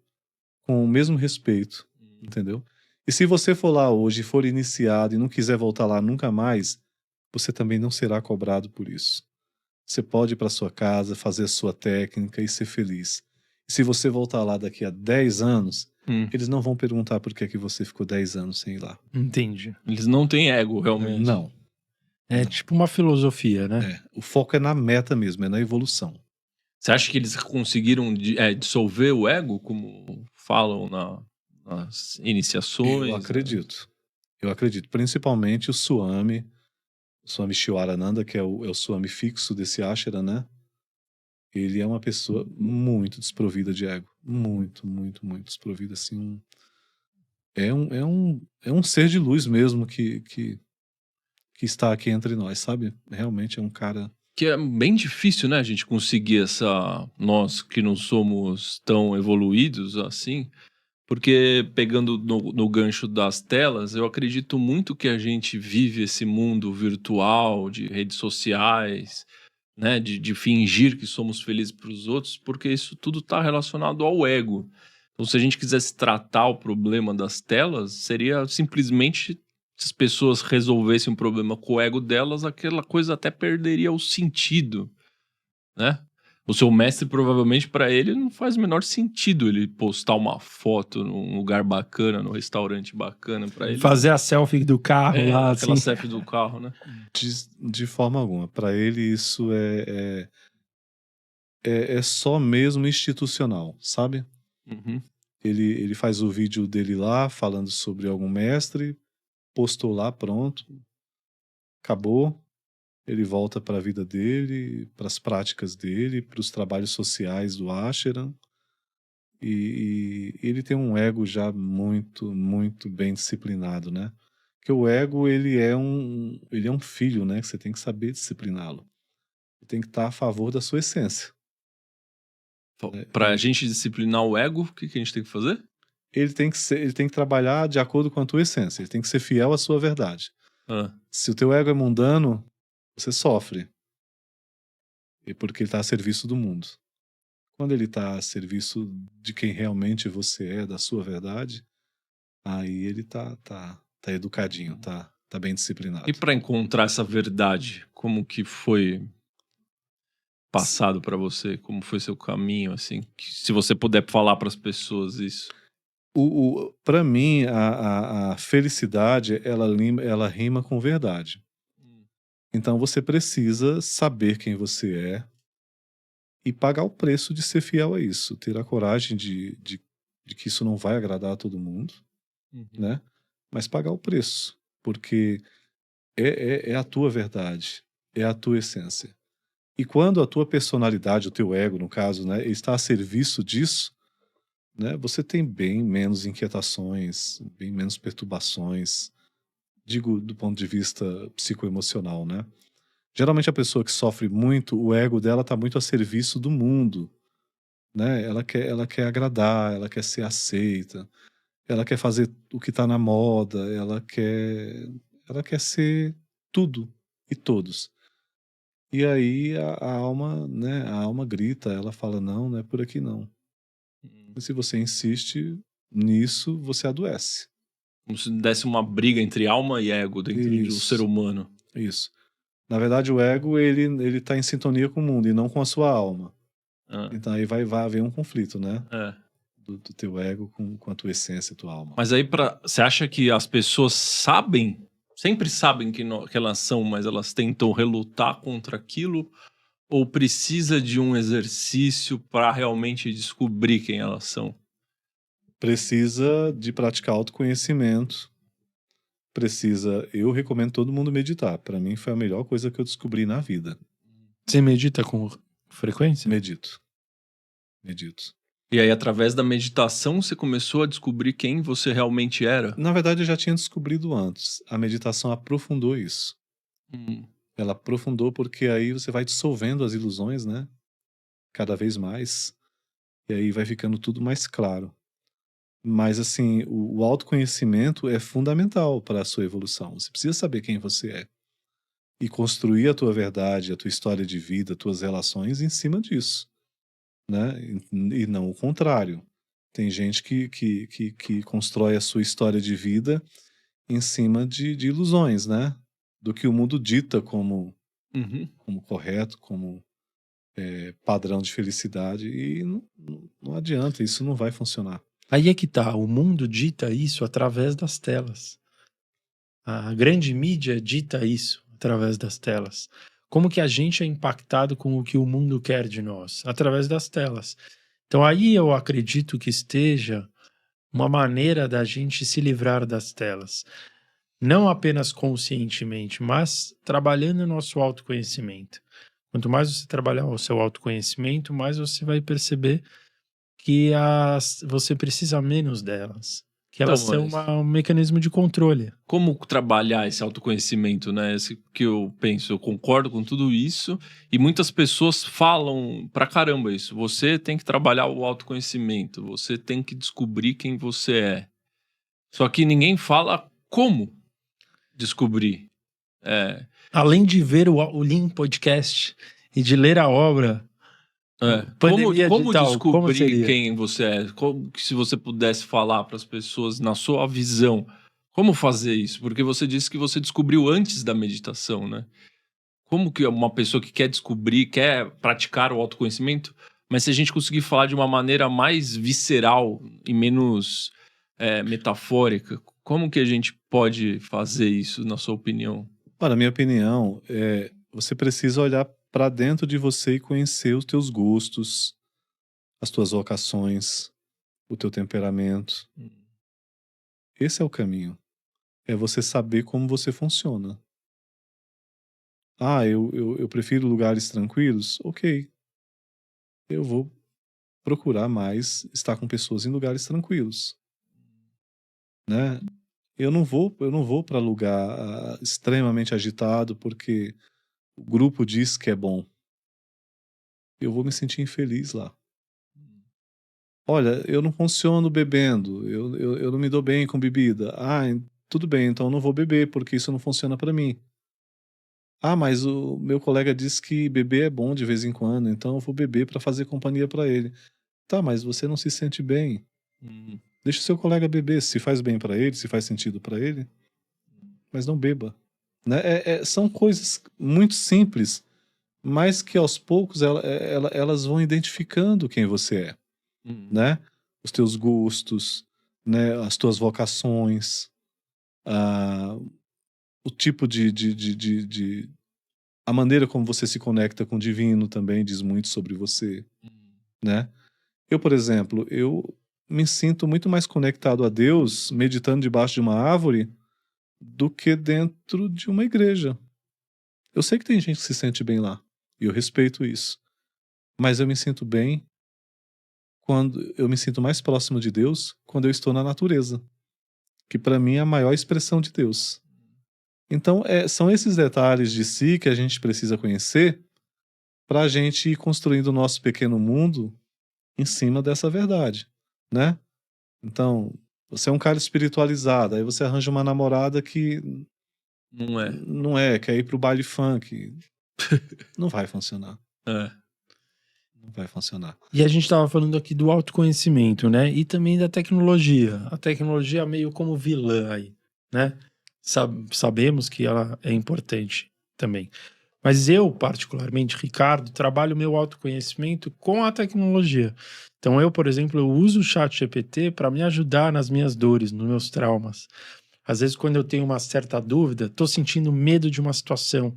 [SPEAKER 2] com o mesmo respeito, entendeu? E se você for lá hoje, for iniciado e não quiser voltar lá nunca mais, você também não será cobrado por isso. Você pode ir para sua casa, fazer a sua técnica e ser feliz. E se você voltar lá daqui a 10 anos, eles não vão perguntar por que você ficou 10 anos sem ir lá.
[SPEAKER 1] Entendi.
[SPEAKER 3] Eles não têm ego, realmente.
[SPEAKER 2] Não.
[SPEAKER 1] É tipo uma filosofia, né?
[SPEAKER 2] O foco é na meta mesmo, é na evolução.
[SPEAKER 3] Você acha que eles conseguiram dissolver o ego, como falam nas iniciações?
[SPEAKER 2] Eu acredito. Eu acredito, principalmente o Swami Shivarananda, que é o Swami fixo desse ashram, né? Ele é uma pessoa muito desprovida de ego. Muito, muito, muito desprovida, assim. É um ser de luz mesmo que está aqui entre nós, sabe? Realmente é um cara...
[SPEAKER 3] Que é bem difícil, né, a gente conseguir nós que não somos tão evoluídos assim, porque pegando no gancho das telas, eu acredito muito que a gente vive esse mundo virtual, de redes sociais, né, de fingir que somos felizes para os outros, porque isso tudo está relacionado ao ego. Então, se a gente quisesse tratar o problema das telas, seria simplesmente, se as pessoas resolvessem um problema com o ego delas, aquela coisa até perderia o sentido, né? O seu mestre, provavelmente, para ele, não faz o menor sentido ele postar uma foto num lugar bacana, num restaurante bacana para ele.
[SPEAKER 1] Fazer a selfie do carro lá,
[SPEAKER 3] aquela
[SPEAKER 1] assim.
[SPEAKER 3] selfie do carro, né?
[SPEAKER 2] De forma alguma. Para ele, isso é só mesmo institucional, sabe?
[SPEAKER 3] Uhum.
[SPEAKER 2] Ele faz o vídeo dele lá, falando sobre algum mestre, postou lá, pronto, acabou. Ele volta para a vida dele, para as práticas dele, para os trabalhos sociais do ashram. E ele tem um ego já muito, muito bem disciplinado, né? Porque o ego, ele é um filho, né? Que você tem que saber discipliná-lo. Tem que estar a favor da sua essência.
[SPEAKER 3] Pra gente disciplinar o ego, o que a gente tem que fazer?
[SPEAKER 2] Ele tem que trabalhar de acordo com a tua essência. Ele tem que ser fiel à sua verdade. Se o teu ego é mundano, você sofre. E porque ele está a serviço do mundo. Quando ele está a serviço de quem realmente você é, da sua verdade, aí ele tá educadinho, tá bem disciplinado.
[SPEAKER 3] E para encontrar essa verdade, como que foi passado para você? Como foi seu caminho, assim? Se você puder falar para as pessoas isso.
[SPEAKER 2] Para mim, a felicidade, ela rima com verdade. Então você precisa saber quem você é e pagar o preço de ser fiel a isso. Ter a coragem de que isso não vai agradar a todo mundo, né? Mas pagar o preço. Porque é a tua verdade, é a tua essência. E quando a tua personalidade, o teu ego, no caso, né, está a serviço disso, né, você tem bem menos inquietações, bem menos perturbações, digo do ponto de vista psicoemocional, né? Geralmente a pessoa que sofre muito, o ego dela está muito a serviço do mundo, né? Ela quer agradar, ela quer ser aceita, ela quer fazer o que está na moda, ela quer ser tudo e todos. E aí a alma, né, a alma grita, ela fala, não é por aqui não. E se você insiste nisso, você adoece.
[SPEAKER 3] Como se desse uma briga entre alma e ego dentro de um ser humano.
[SPEAKER 2] Isso. Na verdade, o ego, ele tá em sintonia com o mundo e não com a sua alma. Então aí vai haver um conflito, né? Do teu ego com a tua essência, tua alma.
[SPEAKER 3] Mas aí, você acha que as pessoas sempre sabem que elas são, mas elas tentam relutar contra aquilo? Ou precisa de um exercício para realmente descobrir quem elas são?
[SPEAKER 2] Precisa de praticar autoconhecimento. Eu recomendo todo mundo meditar. Para mim foi a melhor coisa que eu descobri na vida.
[SPEAKER 1] Você medita com frequência?
[SPEAKER 2] Medito.
[SPEAKER 3] E aí, através da meditação, você começou a descobrir quem você realmente era?
[SPEAKER 2] Na verdade, eu já tinha descobrido antes. A meditação aprofundou isso. Ela aprofundou porque aí você vai dissolvendo as ilusões, né? Cada vez mais. E aí vai ficando tudo mais claro. Mas, assim, o autoconhecimento é fundamental para a sua evolução. Você precisa saber quem você é. E construir a tua verdade, a tua história de vida, as tuas relações em cima disso. Né? E não o contrário. Tem gente que constrói a sua história de vida em cima de ilusões, né? Do que o mundo dita como correto, como padrão de felicidade. E não adianta, isso não vai funcionar.
[SPEAKER 1] Aí é que tá, o mundo dita isso através das telas. A grande mídia dita isso através das telas. Como que a gente é impactado com o que o mundo quer de nós? Através das telas. Então aí eu acredito que esteja uma maneira da gente se livrar das telas. não apenas conscientemente, mas trabalhando o nosso autoconhecimento. Quanto mais você trabalhar o seu autoconhecimento, mais você vai perceber que você precisa menos delas. Que elas
[SPEAKER 3] Então,
[SPEAKER 1] são um mecanismo de controle.
[SPEAKER 3] como trabalhar esse autoconhecimento, né? Esse que eu penso, eu concordo com tudo isso e muitas pessoas falam pra caramba isso. Você tem que trabalhar o autoconhecimento, você tem que descobrir quem você é. Só que ninguém fala como descobrir. É,
[SPEAKER 1] Além de ver o Lean Podcast e de ler a obra, Pandemia
[SPEAKER 3] como
[SPEAKER 1] digital, como
[SPEAKER 3] descobrir
[SPEAKER 1] seria?
[SPEAKER 3] quem você é? Como, se você pudesse falar para as pessoas na sua visão, como fazer isso? Porque você disse que você descobriu antes da meditação, né? Como que uma pessoa que quer descobrir, quer praticar o autoconhecimento, mas se a gente conseguir falar de uma maneira mais visceral e menos metafórica, como que a gente pode fazer isso, na sua opinião?
[SPEAKER 2] Na minha opinião, você precisa olhar para dentro de você e conhecer os teus gostos, as tuas vocações, o teu temperamento. Esse é o caminho. É você saber como você funciona. Eu prefiro lugares tranquilos? Ok. Eu vou procurar mais estar com pessoas em lugares tranquilos, né? Eu não vou para lugar extremamente agitado porque o grupo diz que é bom. Eu vou me sentir infeliz lá. Olha, eu não funciono bebendo, eu não me dou bem com bebida. Tudo bem, então eu não vou beber porque isso não funciona para mim. Mas o meu colega disse que beber é bom de vez em quando, então eu vou beber para fazer companhia para ele. Tá, mas você não se sente bem. Deixa o seu colega beber, se faz bem para ele, se faz sentido para ele, mas não beba. Né? São coisas muito simples, mas que aos poucos elas vão identificando quem você é, né? Os teus gostos, né? As tuas vocações, o tipo a maneira como você se conecta com o divino também diz muito sobre você, né? Eu, por exemplo, eu me sinto muito mais conectado a Deus meditando debaixo de uma árvore do que dentro de uma igreja. Eu sei que tem gente que se sente bem lá, e eu respeito isso. Mas eu me sinto bem eu me sinto mais próximo de Deus quando eu estou na natureza, que para mim é a maior expressão de Deus. Então, são esses detalhes de si que a gente precisa conhecer para a gente ir construindo o nosso pequeno mundo em cima dessa verdade, né? Então, você é um cara espiritualizado, aí você arranja uma namorada que quer ir pro baile funk. Não vai funcionar. Não vai funcionar.
[SPEAKER 1] E a gente estava falando aqui do autoconhecimento, né? E também da tecnologia. A tecnologia é meio como vilã aí, né? Sabemos que ela é importante também. Mas eu, particularmente, Ricardo, trabalho meu autoconhecimento com a tecnologia. Então eu, por exemplo, eu uso o ChatGPT para me ajudar nas minhas dores, nos meus traumas. Às vezes, quando eu tenho uma certa dúvida, estou sentindo medo de uma situação,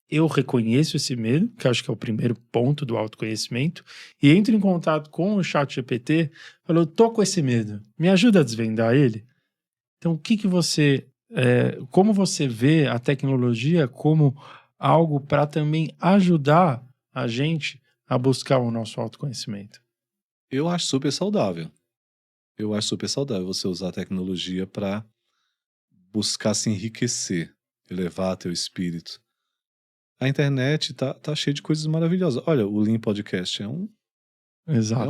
[SPEAKER 1] eu reconheço esse medo, que acho que é o primeiro ponto do autoconhecimento, e entro em contato com o ChatGPT, falo, eu tô com esse medo, me ajuda a desvendar ele? Então, como você vê a tecnologia como algo para também ajudar a gente a buscar o nosso autoconhecimento?
[SPEAKER 2] Eu acho super saudável. Eu acho super saudável você usar a tecnologia para buscar se enriquecer, elevar teu espírito. A internet tá cheia de coisas maravilhosas. Olha, o Lean Podcast é um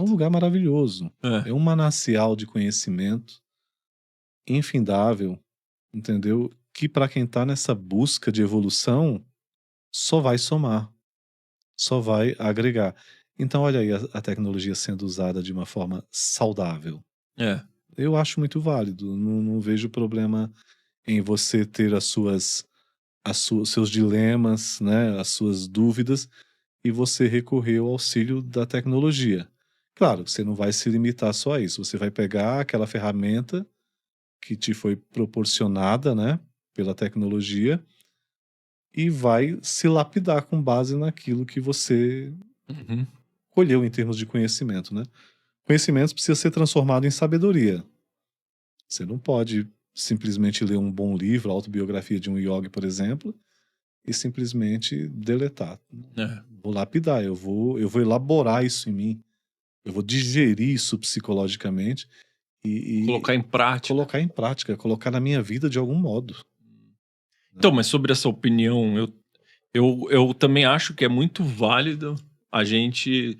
[SPEAKER 2] lugar maravilhoso. É um manancial de conhecimento infindável, entendeu? Que para quem tá nessa busca de evolução, só vai somar, só vai agregar. Então, olha aí a tecnologia sendo usada de uma forma saudável. Eu acho muito válido. Não vejo problema em você ter seus dilemas, né, as suas dúvidas, e você recorrer ao auxílio da tecnologia. Claro, você não vai se limitar só a isso. Você vai pegar aquela ferramenta que te foi proporcionada, né, pela tecnologia e vai se lapidar com base naquilo que você colheu em termos de conhecimento, né? Conhecimento precisa ser transformado em sabedoria. Você não pode simplesmente ler um bom livro, a autobiografia de um yogi, por exemplo, e simplesmente deletar. Vou lapidar, eu vou elaborar isso em mim, eu vou digerir isso psicologicamente e
[SPEAKER 3] Colocar em prática.
[SPEAKER 2] colocar na minha vida de algum modo.
[SPEAKER 3] Então, mas sobre essa opinião, eu também acho que é muito válido a gente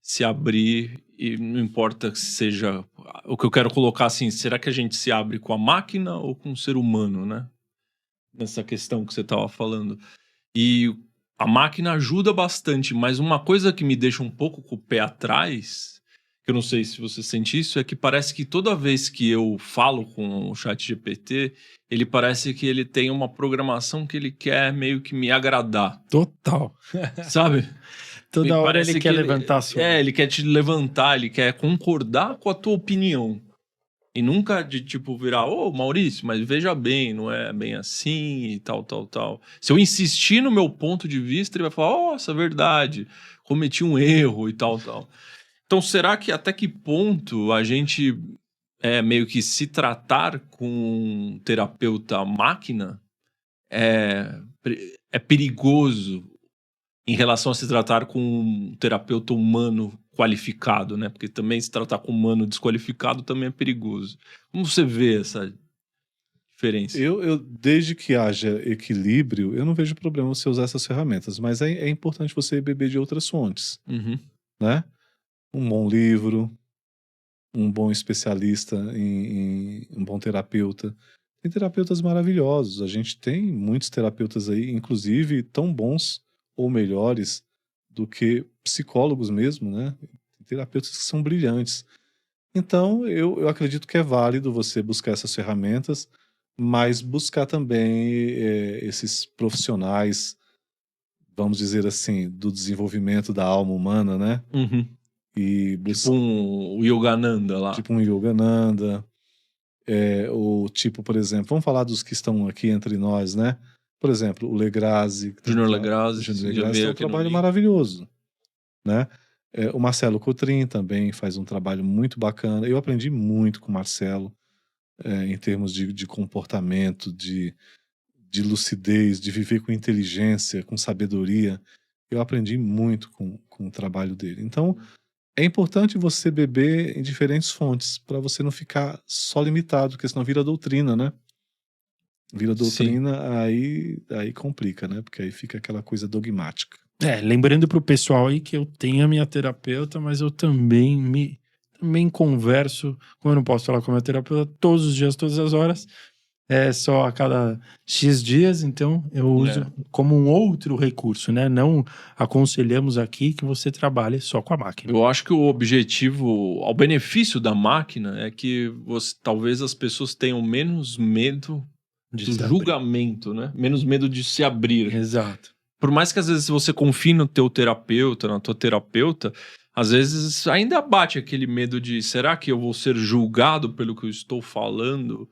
[SPEAKER 3] se abrir, e não importa que seja. O que eu quero colocar assim, será que a gente se abre com a máquina ou com o ser humano, né? Nessa questão que você estava falando. E a máquina ajuda bastante, mas uma coisa que me deixa um pouco com o pé atrás, que eu não sei se você sente isso, é que parece que toda vez que eu falo com o ChatGPT, ele parece que ele tem uma programação que ele quer meio que me agradar,
[SPEAKER 1] Total.
[SPEAKER 3] sabe?
[SPEAKER 1] Toda
[SPEAKER 3] Me
[SPEAKER 1] hora
[SPEAKER 3] parece
[SPEAKER 1] ele
[SPEAKER 3] que
[SPEAKER 1] quer levantar a sua.
[SPEAKER 3] ele quer te levantar, ele quer concordar com a tua opinião. E nunca de, tipo, virar, ô, Maurício, mas veja bem, não é bem assim e tal, tal, tal. Se eu insistir no meu ponto de vista, ele vai falar, nossa, verdade, cometi um erro e tal, tal. Então, será que até que ponto a gente meio que se tratar com um terapeuta máquina é perigoso em relação a se tratar com um terapeuta humano qualificado, né? Porque também se tratar com um humano desqualificado também é perigoso. Como você vê essa diferença?
[SPEAKER 2] Desde que haja equilíbrio, eu não vejo problema você usar essas ferramentas, mas é importante você beber de outras fontes,
[SPEAKER 3] Uhum.
[SPEAKER 2] né? Um bom livro, um bom especialista um bom terapeuta. Tem terapeutas maravilhosos, a gente tem muitos terapeutas aí, inclusive tão bons ou melhores do que psicólogos mesmo, né? Tem terapeutas que são brilhantes. Então, eu acredito que é válido você buscar essas ferramentas, mas buscar também esses profissionais, vamos dizer assim, do desenvolvimento da alma humana, né?
[SPEAKER 3] Uhum.
[SPEAKER 2] E
[SPEAKER 3] Tipo o Yogananda lá.
[SPEAKER 2] tipo um Yogananda, ou tipo, por exemplo, vamos falar dos que estão aqui entre nós, né? Por exemplo, o Legrazi.
[SPEAKER 3] Júnior Legrazi,
[SPEAKER 2] Júnior
[SPEAKER 3] já
[SPEAKER 2] Legrazi
[SPEAKER 3] veio
[SPEAKER 2] tem um
[SPEAKER 3] aqui no
[SPEAKER 2] trabalho
[SPEAKER 3] link.
[SPEAKER 2] maravilhoso, né? O Marcelo Cotrim também faz um trabalho muito bacana. Eu aprendi muito com o Marcelo, em termos de comportamento, de lucidez, de viver com inteligência, com sabedoria. Eu aprendi muito com o trabalho dele. Então, é importante você beber em diferentes fontes, para você não ficar só limitado, porque senão vira doutrina, né? Vira
[SPEAKER 3] Sim.
[SPEAKER 2] doutrina, aí complica, né? Porque aí fica aquela coisa dogmática.
[SPEAKER 1] Lembrando pro pessoal aí que eu tenho a minha terapeuta, mas eu também converso, como eu não posso falar com a minha terapeuta todos os dias, todas as horas, só a cada X dias, então eu uso como um outro recurso, né? Não aconselhamos aqui que você trabalhe só com a máquina.
[SPEAKER 3] Eu acho que o benefício da máquina é que talvez as pessoas tenham menos medo do julgamento, né? Menos medo de se abrir.
[SPEAKER 1] Exato.
[SPEAKER 3] Por mais que às vezes você confie no teu terapeuta, na tua terapeuta, às vezes ainda bate aquele medo de, será que eu vou ser julgado pelo que eu estou falando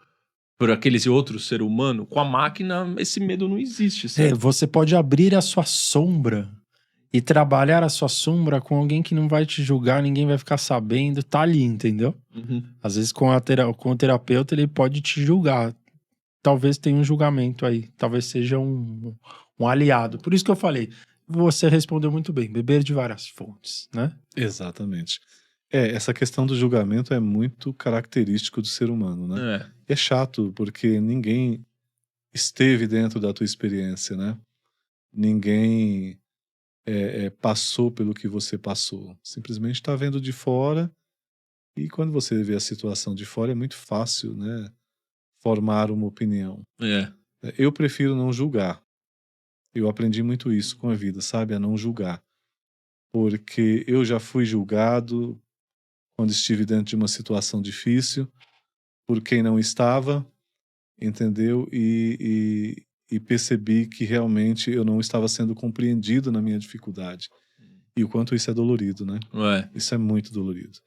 [SPEAKER 3] por aquele outro ser humano? Com a máquina, esse medo não existe, certo?
[SPEAKER 1] Você pode abrir a sua sombra e trabalhar a sua sombra com alguém que não vai te julgar, ninguém vai ficar sabendo, tá ali, entendeu?
[SPEAKER 3] Uhum.
[SPEAKER 1] Às vezes com o terapeuta ele pode te julgar. Talvez tenha um julgamento aí, talvez seja um aliado. Por isso que eu falei, você respondeu muito bem, beber de várias fontes, né?
[SPEAKER 2] Exatamente. Essa questão do julgamento é muito característico do ser humano, né? É chato, porque ninguém esteve dentro da tua experiência, né? Ninguém passou pelo que você passou. Simplesmente está vendo de fora, e quando você vê a situação de fora é muito fácil, né? Formar uma opinião. Eu prefiro não julgar. Eu aprendi muito isso com a vida, sabe? A não julgar. Porque eu já fui julgado quando estive dentro de uma situação difícil, por quem não estava, entendeu? E percebi que realmente eu não estava sendo compreendido na minha dificuldade. E o quanto isso é dolorido, né? Isso é muito dolorido.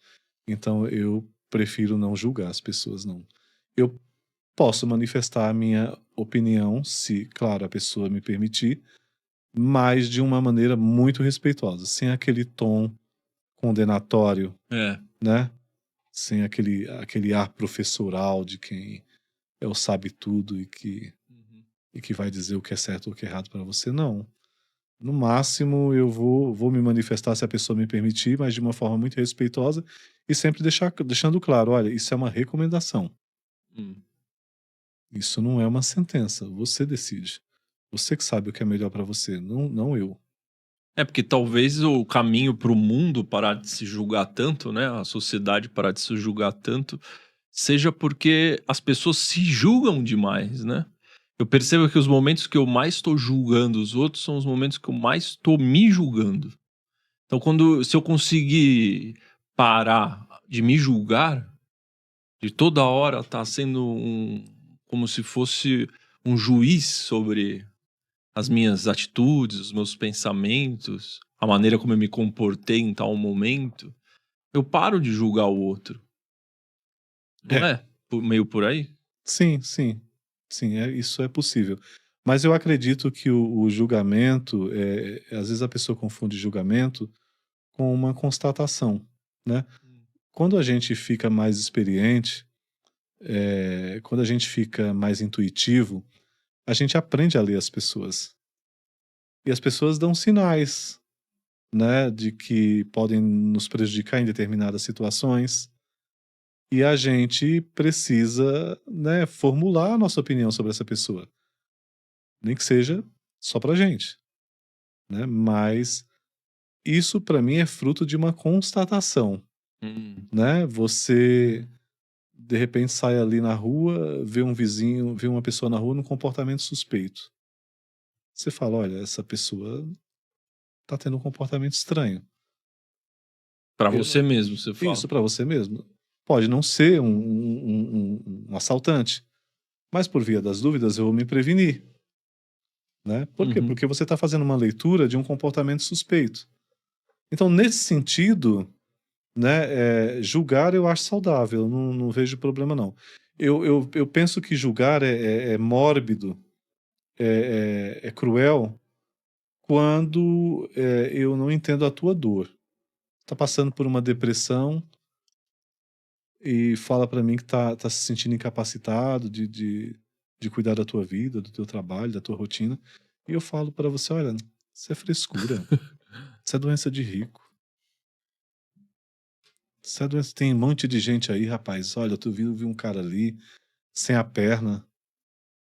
[SPEAKER 2] Então eu prefiro não julgar as pessoas, não. Eu posso manifestar a minha opinião, se, claro, a pessoa me permitir, mas de uma maneira muito respeitosa, sem aquele tom condenatório, né? Sem aquele ar professoral de quem é o sabe tudo e que vai dizer o que é certo ou o que é errado para você. Não. No máximo, eu vou me manifestar se a pessoa me permitir, mas de uma forma muito respeitosa e sempre deixando claro: olha, isso é uma recomendação.
[SPEAKER 3] Hum.
[SPEAKER 2] Isso não é uma sentença. Você decide. Você que sabe o que é melhor para você, não eu.
[SPEAKER 3] É porque talvez o caminho para o mundo parar de se julgar tanto, né? A sociedade parar de se julgar tanto, seja porque as pessoas se julgam demais, né? Eu percebo que os momentos que eu mais estou julgando os outros são os momentos que eu mais estou me julgando. Então, se eu conseguir parar de me julgar, de toda hora estar sendo como se fosse um juiz sobre as minhas atitudes, os meus pensamentos, a maneira como eu me comportei em tal momento, eu paro de julgar o outro. Não
[SPEAKER 2] É,
[SPEAKER 3] é? Meio por aí?
[SPEAKER 2] sim, sim. Sim, isso é possível. Mas eu acredito que o julgamento, às vezes a pessoa confunde julgamento com uma constatação, né? Quando a gente fica mais experiente, quando a gente fica mais intuitivo, a gente aprende a ler as pessoas. E as pessoas dão sinais, né, de que podem nos prejudicar em determinadas situações. E a gente precisa, né, formular a nossa opinião sobre essa pessoa. Nem que seja só pra gente, né? Mas isso pra mim é fruto de uma constatação,
[SPEAKER 3] Hum.
[SPEAKER 2] né? Você de repente sai ali na rua, vê um vizinho, vê uma pessoa na rua num comportamento suspeito. Você fala, olha, essa pessoa tá tendo um comportamento estranho.
[SPEAKER 3] Pra
[SPEAKER 2] Eu
[SPEAKER 3] você
[SPEAKER 2] não-
[SPEAKER 3] mesmo, você fala.
[SPEAKER 2] Isso pra você mesmo. Pode não ser um assaltante, mas por via das dúvidas eu vou me prevenir, né? Por quê?
[SPEAKER 3] Uhum.
[SPEAKER 2] Porque você está fazendo uma leitura de um comportamento suspeito. Então, nesse sentido, né, julgar eu acho saudável, não vejo problema não. Eu penso que julgar é mórbido, é cruel, quando eu não entendo a tua dor. Tá passando por uma depressão e fala pra mim que tá se sentindo incapacitado de cuidar da tua vida, do teu trabalho, da tua rotina. E eu falo pra você, olha, isso é frescura, isso é doença de rico. Isso é doença. Tem um monte de gente aí, rapaz. Olha, tu vi um cara ali, sem a perna,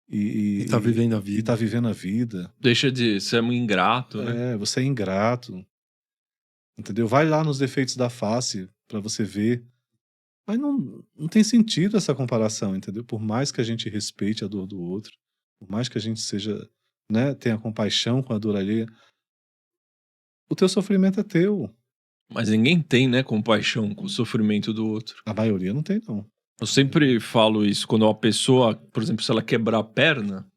[SPEAKER 1] E tá vivendo a
[SPEAKER 2] e tá
[SPEAKER 1] vida.
[SPEAKER 2] vivendo a vida.
[SPEAKER 3] Deixa de ser um ingrato, né?
[SPEAKER 2] Você é ingrato, entendeu? Vai lá nos defeitos da face pra você ver. Mas não tem sentido essa comparação, entendeu? Por mais que a gente respeite a dor do outro, por mais que a gente seja, né, tenha compaixão com a dor alheia, o teu sofrimento é teu.
[SPEAKER 3] Mas ninguém tem, né, compaixão com o sofrimento do outro.
[SPEAKER 2] A maioria não tem, não.
[SPEAKER 3] Eu sempre falo isso, quando uma pessoa, por exemplo, se ela quebrar a perna,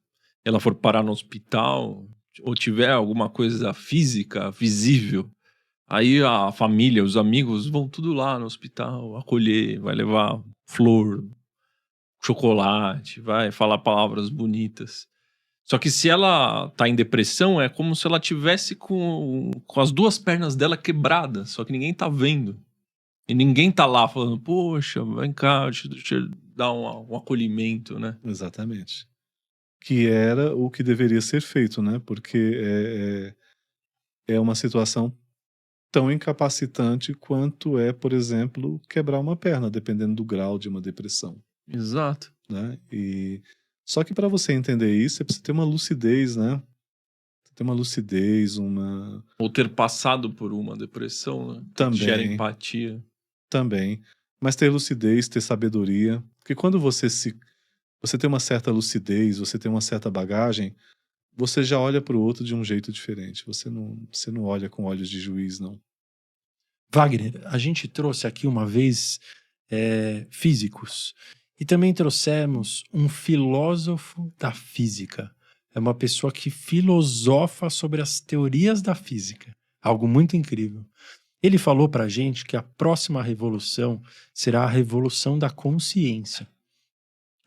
[SPEAKER 3] ela for parar no hospital, ou tiver alguma coisa física, visível, aí a família, os amigos vão tudo lá no hospital, acolher, vai levar flor, chocolate, vai falar palavras bonitas. Só que se ela tá em depressão, é como se ela tivesse com as duas pernas dela quebradas, só que ninguém tá vendo. E ninguém tá lá falando, poxa, vem cá, deixa eu dar um acolhimento, né?
[SPEAKER 2] Exatamente. Que era o que deveria ser feito, né? Porque é uma situação tão incapacitante quanto é, por exemplo, quebrar uma perna, dependendo do grau de uma depressão,
[SPEAKER 3] Exato.
[SPEAKER 2] né? E só que para você entender isso, você precisa ter uma lucidez, né? Ter uma lucidez, uma
[SPEAKER 3] Ou ter passado por uma depressão, né? Que gera
[SPEAKER 2] também,
[SPEAKER 3] empatia.
[SPEAKER 2] também, mas ter lucidez, ter sabedoria, porque quando você tem uma certa lucidez, você tem uma certa bagagem, você já olha para o outro de um jeito diferente. Você não olha com olhos de juiz, não.
[SPEAKER 1] Wagner, a gente trouxe aqui uma vez físicos e também trouxemos um filósofo da física. É uma pessoa que filosofa sobre as teorias da física. Algo muito incrível. Ele falou pra gente que a próxima revolução será a revolução da consciência.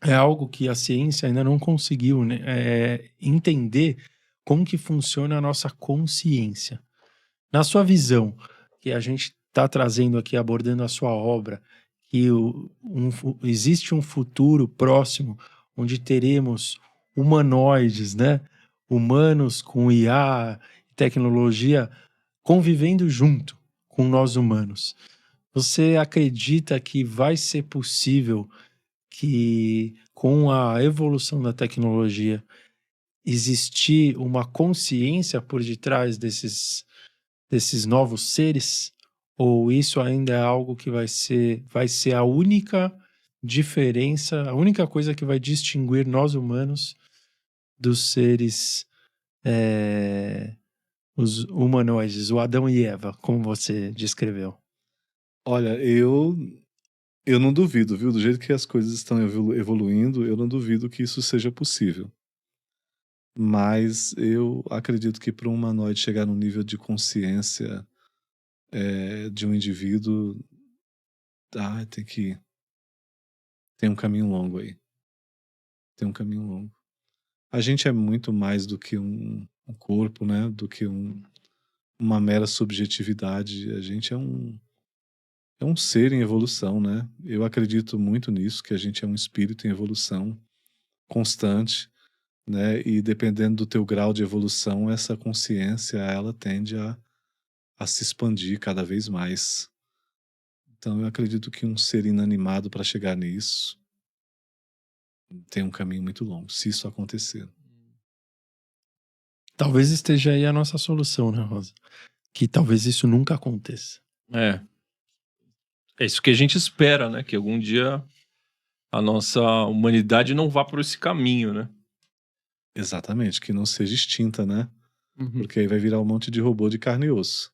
[SPEAKER 1] É algo que a ciência ainda não conseguiu, né, entender como que funciona a nossa consciência. Na sua visão, que a gente está trazendo aqui, abordando a sua obra, que existe um futuro próximo onde teremos humanoides, né? Humanos com IA, tecnologia, convivendo junto com nós humanos. Você acredita que vai ser possível que, com a evolução da tecnologia, existir uma consciência por detrás desses novos seres? Ou isso ainda é algo que vai ser a única diferença, a única coisa que vai distinguir nós humanos dos seres, os humanoides, o Adão e Eva, como você descreveu?
[SPEAKER 2] Olha, eu não duvido, viu? Do jeito que as coisas estão evoluindo, eu não duvido que isso seja possível. Mas eu acredito que para um humanoide chegar num nível de consciência de um indivíduo, tem um caminho longo aí. Tem um caminho longo. A gente é muito mais do que um corpo, né? Do que uma mera subjetividade. A gente é um ser em evolução, né? Eu acredito muito nisso, que a gente é um espírito em evolução constante, né? E dependendo do teu grau de evolução, essa consciência, ela tende a se expandir cada vez mais. Então eu acredito que um ser inanimado, para chegar nisso, tem um caminho muito longo, se isso acontecer.
[SPEAKER 1] Talvez esteja aí a nossa solução, né, Rosa? Que talvez isso nunca aconteça.
[SPEAKER 3] É isso que a gente espera, né? Que algum dia a nossa humanidade não vá por esse caminho, né?
[SPEAKER 2] Exatamente, que não seja extinta, né?
[SPEAKER 1] Uhum.
[SPEAKER 2] Porque aí vai virar um monte de robô de carne e osso.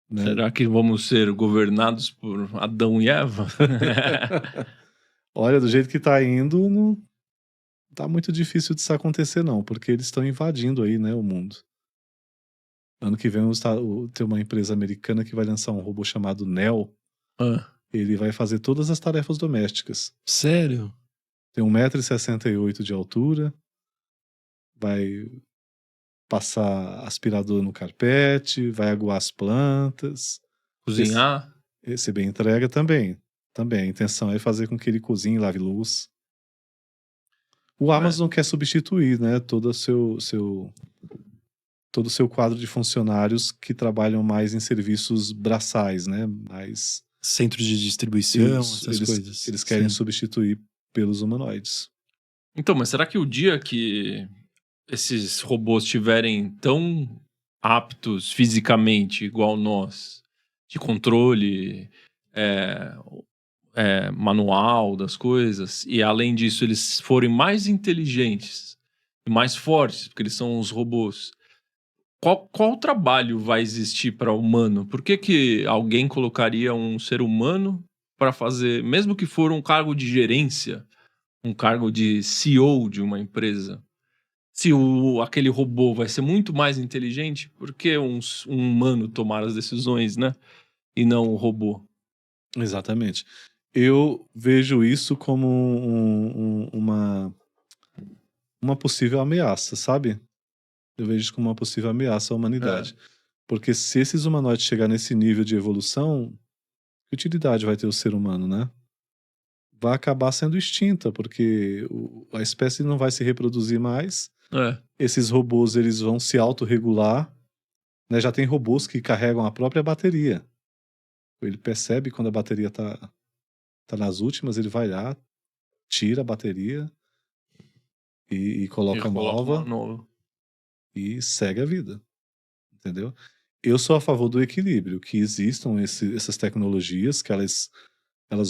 [SPEAKER 2] Né?
[SPEAKER 3] Será que vamos ser governados por Adão e Eva?
[SPEAKER 2] Olha, do jeito que tá indo, não tá muito difícil disso acontecer, não, porque eles estão invadindo aí, né, o mundo. Ano que vem tem uma empresa americana que vai lançar um robô chamado Neo. Ele vai fazer todas as tarefas domésticas.
[SPEAKER 1] Sério?
[SPEAKER 2] Tem 1,68 m de altura, vai passar aspirador no carpete, vai aguar as plantas.
[SPEAKER 3] Cozinhar?
[SPEAKER 2] Receber entrega também. Também. A intenção é fazer com que ele cozinhe, lave luz. O Amazon quer substituir, né, todo o seu quadro de funcionários que trabalham mais em serviços braçais, né, mais...
[SPEAKER 1] Centros de distribuição, essas coisas.
[SPEAKER 2] Eles querem substituir pelos humanoides.
[SPEAKER 3] Então, mas será que o dia que esses robôs estiverem tão aptos fisicamente, igual nós, de controle manual das coisas, e além disso eles forem mais inteligentes e mais fortes, porque eles são os robôs, qual trabalho vai existir para o humano? Por que alguém colocaria um ser humano para fazer, mesmo que for um cargo de gerência, um cargo de CEO de uma empresa? Se aquele robô vai ser muito mais inteligente, por que um humano tomar as decisões, né? E não o robô?
[SPEAKER 2] Exatamente. Eu vejo isso como uma possível ameaça, sabe? Eu vejo isso como uma possível ameaça à humanidade. Porque se esses humanoides chegar nesse nível de evolução, que utilidade vai ter o ser humano, né? Vai acabar sendo extinta, porque a espécie não vai se reproduzir mais. Esses robôs, eles vão se autorregular, né? Já tem robôs que carregam a própria bateria. Ele percebe quando a bateria tá nas últimas, ele vai lá, tira a bateria e coloca nova e segue a vida. Entendeu? Eu sou a favor do equilíbrio, que existam essas tecnologias, que elas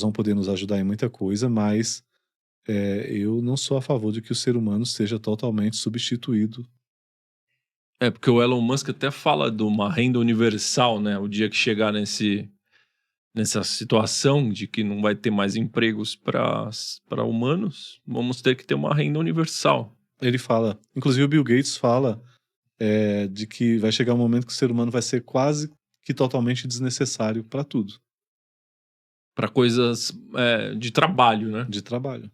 [SPEAKER 2] vão poder nos ajudar em muita coisa, mas eu não sou a favor de que o ser humano seja totalmente substituído.
[SPEAKER 3] Porque o Elon Musk até fala de uma renda universal, né? O dia que chegar nessa situação de que não vai ter mais empregos para humanos, vamos ter que ter uma renda universal.
[SPEAKER 2] Ele fala, inclusive o Bill Gates fala de que vai chegar um momento que o ser humano vai ser quase que totalmente desnecessário para tudo.
[SPEAKER 3] Para coisas de trabalho, né?
[SPEAKER 2] De trabalho.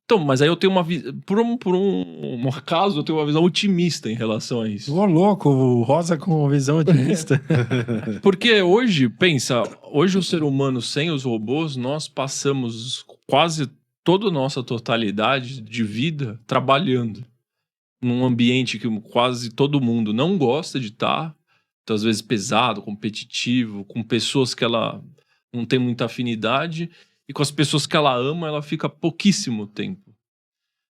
[SPEAKER 3] Então, mas aí eu tenho uma visão... Por um acaso, eu tenho uma visão otimista em relação a isso.
[SPEAKER 1] Ô, louco, o Rosa com uma visão otimista.
[SPEAKER 3] Porque hoje, pensa, hoje o ser humano sem os robôs, nós passamos quase toda a nossa totalidade de vida trabalhando num ambiente que quase todo mundo não gosta de estar, então, às vezes pesado, competitivo, com pessoas que ela não tem muita afinidade, e com as pessoas que ela ama, ela fica pouquíssimo tempo.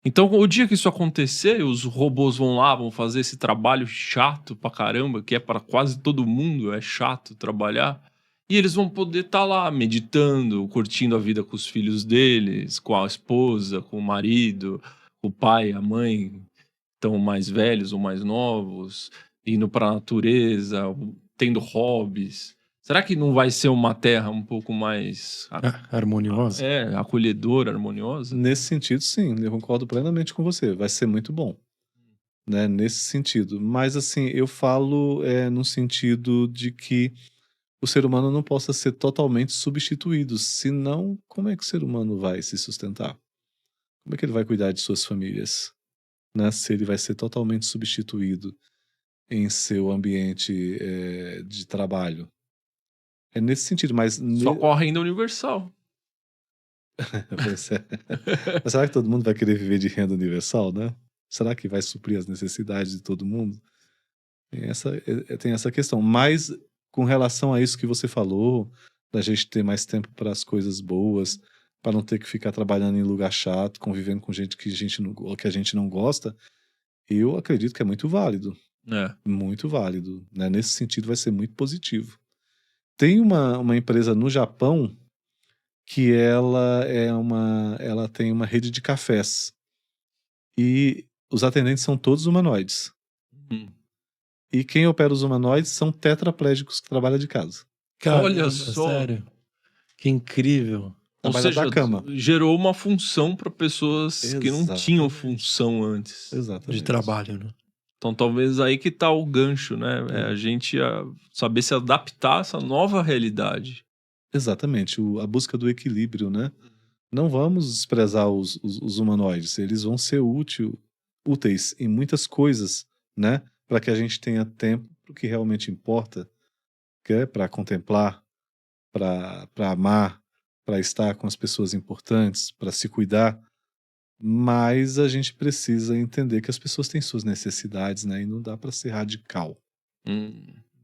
[SPEAKER 3] Então, o dia que isso acontecer, os robôs vão lá, vão fazer esse trabalho chato pra caramba, que é para quase todo mundo, é chato trabalhar, e eles vão poder estar lá meditando, curtindo a vida com os filhos deles, com a esposa, com o marido, o pai, a mãe, então mais velhos ou mais novos, indo para a natureza, tendo hobbies. Será que não vai ser uma terra um pouco mais
[SPEAKER 1] Harmoniosa.
[SPEAKER 3] acolhedora, harmoniosa?
[SPEAKER 2] Nesse sentido, sim, eu concordo plenamente com você. Vai ser muito bom, né? Nesse sentido. Mas, assim, eu falo no sentido de que o ser humano não possa ser totalmente substituído. Senão, como é que o ser humano vai se sustentar? Como é que ele vai cuidar de suas famílias? Né? Se ele vai ser totalmente substituído em seu ambiente de trabalho. É nesse sentido, mas...
[SPEAKER 3] Só com a renda universal.
[SPEAKER 2] Pois é. Mas será que todo mundo vai querer viver de renda universal, né? Será que vai suprir as necessidades de todo mundo? Tem essa questão. Mas com relação a isso que você falou, da gente ter mais tempo para as coisas boas, para não ter que ficar trabalhando em lugar chato, convivendo com gente que a gente não gosta, eu acredito que é muito válido.
[SPEAKER 3] É.
[SPEAKER 2] Muito válido. Né? Nesse sentido, vai ser muito positivo. Tem uma empresa no Japão que ela tem uma rede de cafés. E os atendentes são todos humanoides.
[SPEAKER 3] Hum.
[SPEAKER 2] E quem opera os humanoides são tetraplégicos que trabalham de casa.
[SPEAKER 3] Olha só.
[SPEAKER 1] Sério. Que incrível.
[SPEAKER 3] Ou
[SPEAKER 2] Trabalha
[SPEAKER 3] seja,
[SPEAKER 2] da cama.
[SPEAKER 3] gerou uma função para pessoas que não tinham
[SPEAKER 2] Exatamente.
[SPEAKER 3] função antes.
[SPEAKER 2] Exatamente.
[SPEAKER 1] De trabalho, né?
[SPEAKER 3] Então talvez aí que tá o gancho, né? É a gente saber se adaptar a essa nova realidade.
[SPEAKER 2] Exatamente. A busca do equilíbrio, né? Não vamos desprezar os humanoides. Eles vão ser úteis em muitas coisas, né? Para que a gente tenha tempo para o que realmente importa, que é para contemplar, para amar, para estar com as pessoas importantes, para se cuidar. Mas a gente precisa entender que as pessoas têm suas necessidades, né? E não dá para ser radical.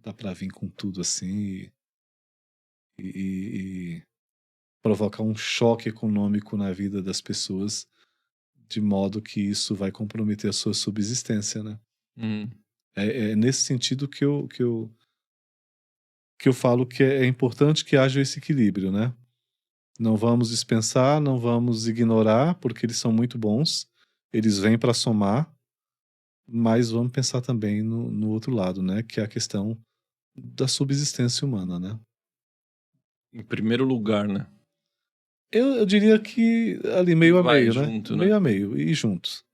[SPEAKER 2] Dá para vir com tudo assim e provocar um choque econômico na vida das pessoas, de modo que isso vai comprometer a sua subsistência, né? É nesse sentido que eu falo que é importante que haja esse equilíbrio, né? Não vamos dispensar, não vamos ignorar, porque eles são muito bons, eles vêm para somar, mas vamos pensar também no outro lado, né? Que é a questão da subsistência humana, né?
[SPEAKER 3] Em primeiro lugar, né?
[SPEAKER 2] Eu diria que ali meio a
[SPEAKER 3] Vai
[SPEAKER 2] meio,
[SPEAKER 3] junto,
[SPEAKER 2] né?
[SPEAKER 3] né?
[SPEAKER 2] Meio a meio, e juntos.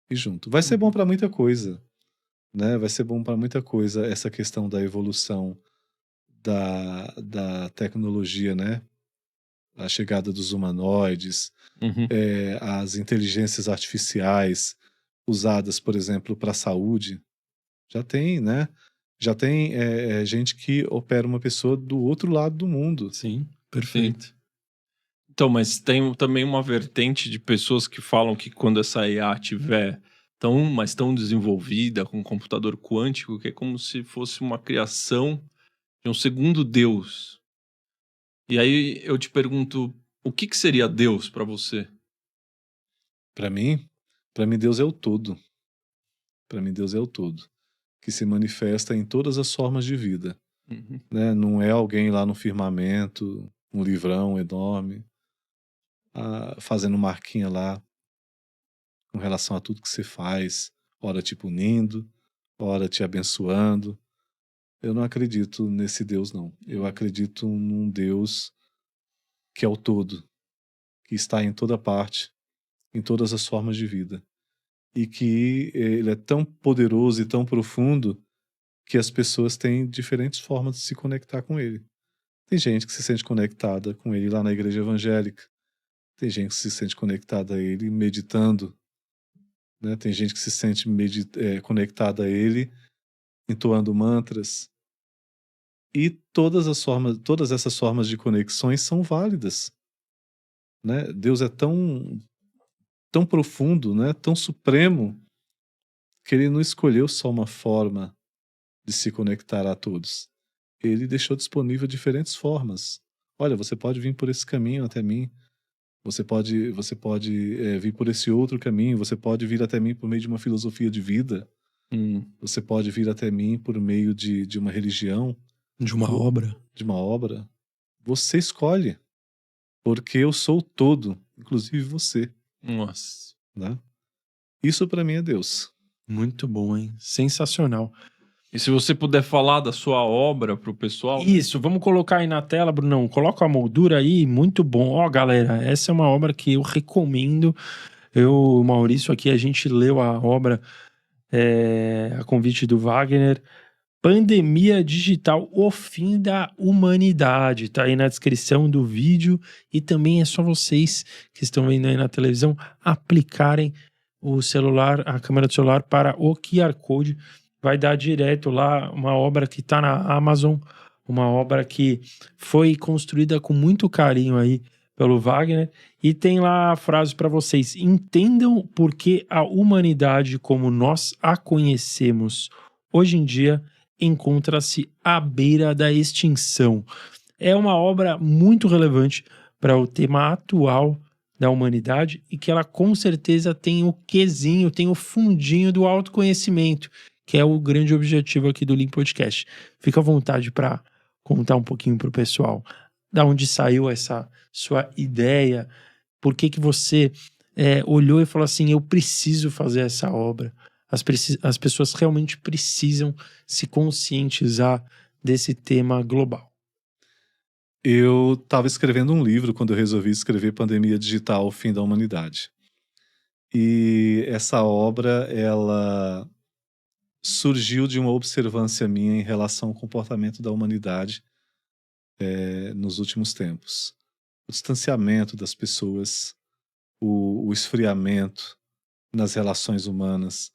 [SPEAKER 2] E junto. Vai ser bom para muita coisa, né? Vai ser bom para muita coisa essa questão da evolução da tecnologia, né? A chegada dos humanoides, as inteligências artificiais usadas, por exemplo, para a saúde. Já tem, né? Já tem gente que opera uma pessoa do outro lado do mundo.
[SPEAKER 1] Sim, perfeito.
[SPEAKER 3] Então, mas tem também uma vertente de pessoas que falam que quando essa IA tiver tão desenvolvida, com um computador quântico, que é como se fosse uma criação de um segundo Deus. E aí eu te pergunto, o que seria Deus para você?
[SPEAKER 2] Para mim Deus é o todo. Para mim Deus é o todo, que se manifesta em todas as formas de vida, né? Não é alguém lá no firmamento, um livrão enorme, fazendo marquinha lá com relação a tudo que você faz, ora te punindo, ora te abençoando. Eu não acredito nesse Deus, não. Eu acredito num Deus que é o todo, que está em toda parte, em todas as formas de vida. E que ele é tão poderoso e tão profundo que as pessoas têm diferentes formas de se conectar com ele. Tem gente que se sente conectada com ele lá na igreja evangélica. Tem gente que se sente conectada a ele meditando, né? Tem gente que se sente conectada a ele entoando mantras. E todas essas formas de conexões são válidas. né? Deus é tão profundo, né? Tão supremo, que ele não escolheu só uma forma de se conectar a todos. Ele deixou disponível diferentes formas. Olha, você pode vir por esse caminho até mim. Você pode vir por esse outro caminho. Você pode vir até mim por meio de uma filosofia de vida. Você pode vir até mim por meio de uma religião.
[SPEAKER 1] De uma obra.
[SPEAKER 2] De uma obra. Você escolhe. Porque eu sou o todo, inclusive você.
[SPEAKER 3] Nossa.
[SPEAKER 2] Né? Isso para mim é Deus.
[SPEAKER 1] Muito bom, hein? Sensacional.
[SPEAKER 3] E se você puder falar da sua obra pro pessoal...
[SPEAKER 1] Isso, vamos colocar aí na tela, Brunão. Coloca a moldura aí, muito bom. Ó, galera, essa é uma obra que eu recomendo. O Maurício aqui, a gente leu a obra a convite do Wagner. Pandemia Digital, o fim da humanidade. Tá aí na descrição do vídeo. E também é só vocês que estão vendo aí na televisão aplicarem o celular, a câmera do celular para o QR Code. Vai dar direto lá, uma obra que está na Amazon, uma obra que foi construída com muito carinho aí pelo Wagner, e tem lá a frase para vocês: entendam por que a humanidade como nós a conhecemos hoje em dia encontra-se à beira da extinção. É uma obra muito relevante para o tema atual da humanidade e que ela com certeza tem o quezinho, tem o fundinho do autoconhecimento, que é o grande objetivo aqui do Lean Podcast. Fica à vontade para contar um pouquinho para o pessoal da onde saiu essa sua ideia, por que você olhou e falou assim, eu preciso fazer essa obra. As pessoas realmente precisam se conscientizar desse tema global.
[SPEAKER 2] Eu estava escrevendo um livro quando eu resolvi escrever Pandemia Digital, o fim da humanidade. E essa obra, ela surgiu de uma observância minha em relação ao comportamento da humanidade nos últimos tempos. O distanciamento das pessoas, o esfriamento nas relações humanas,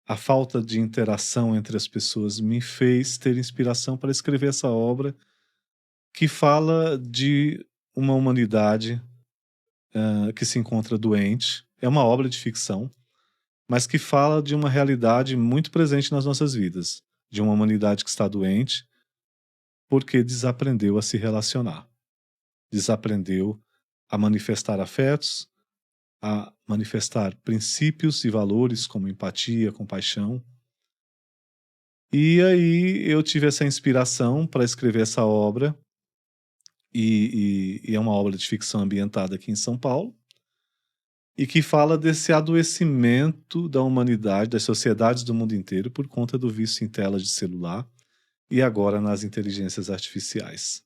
[SPEAKER 2] a falta de interação entre as pessoas me fez ter inspiração para escrever essa obra que fala de uma humanidade que se encontra doente. É uma obra de ficção, mas que fala de uma realidade muito presente nas nossas vidas, de uma humanidade que está doente porque desaprendeu a se relacionar, desaprendeu a manifestar afetos, a manifestar princípios e valores como empatia, compaixão. E aí eu tive essa inspiração para escrever essa obra, e é uma obra de ficção ambientada aqui em São Paulo, e que fala desse adoecimento da humanidade, das sociedades do mundo inteiro por conta do vício em telas de celular e agora nas inteligências artificiais.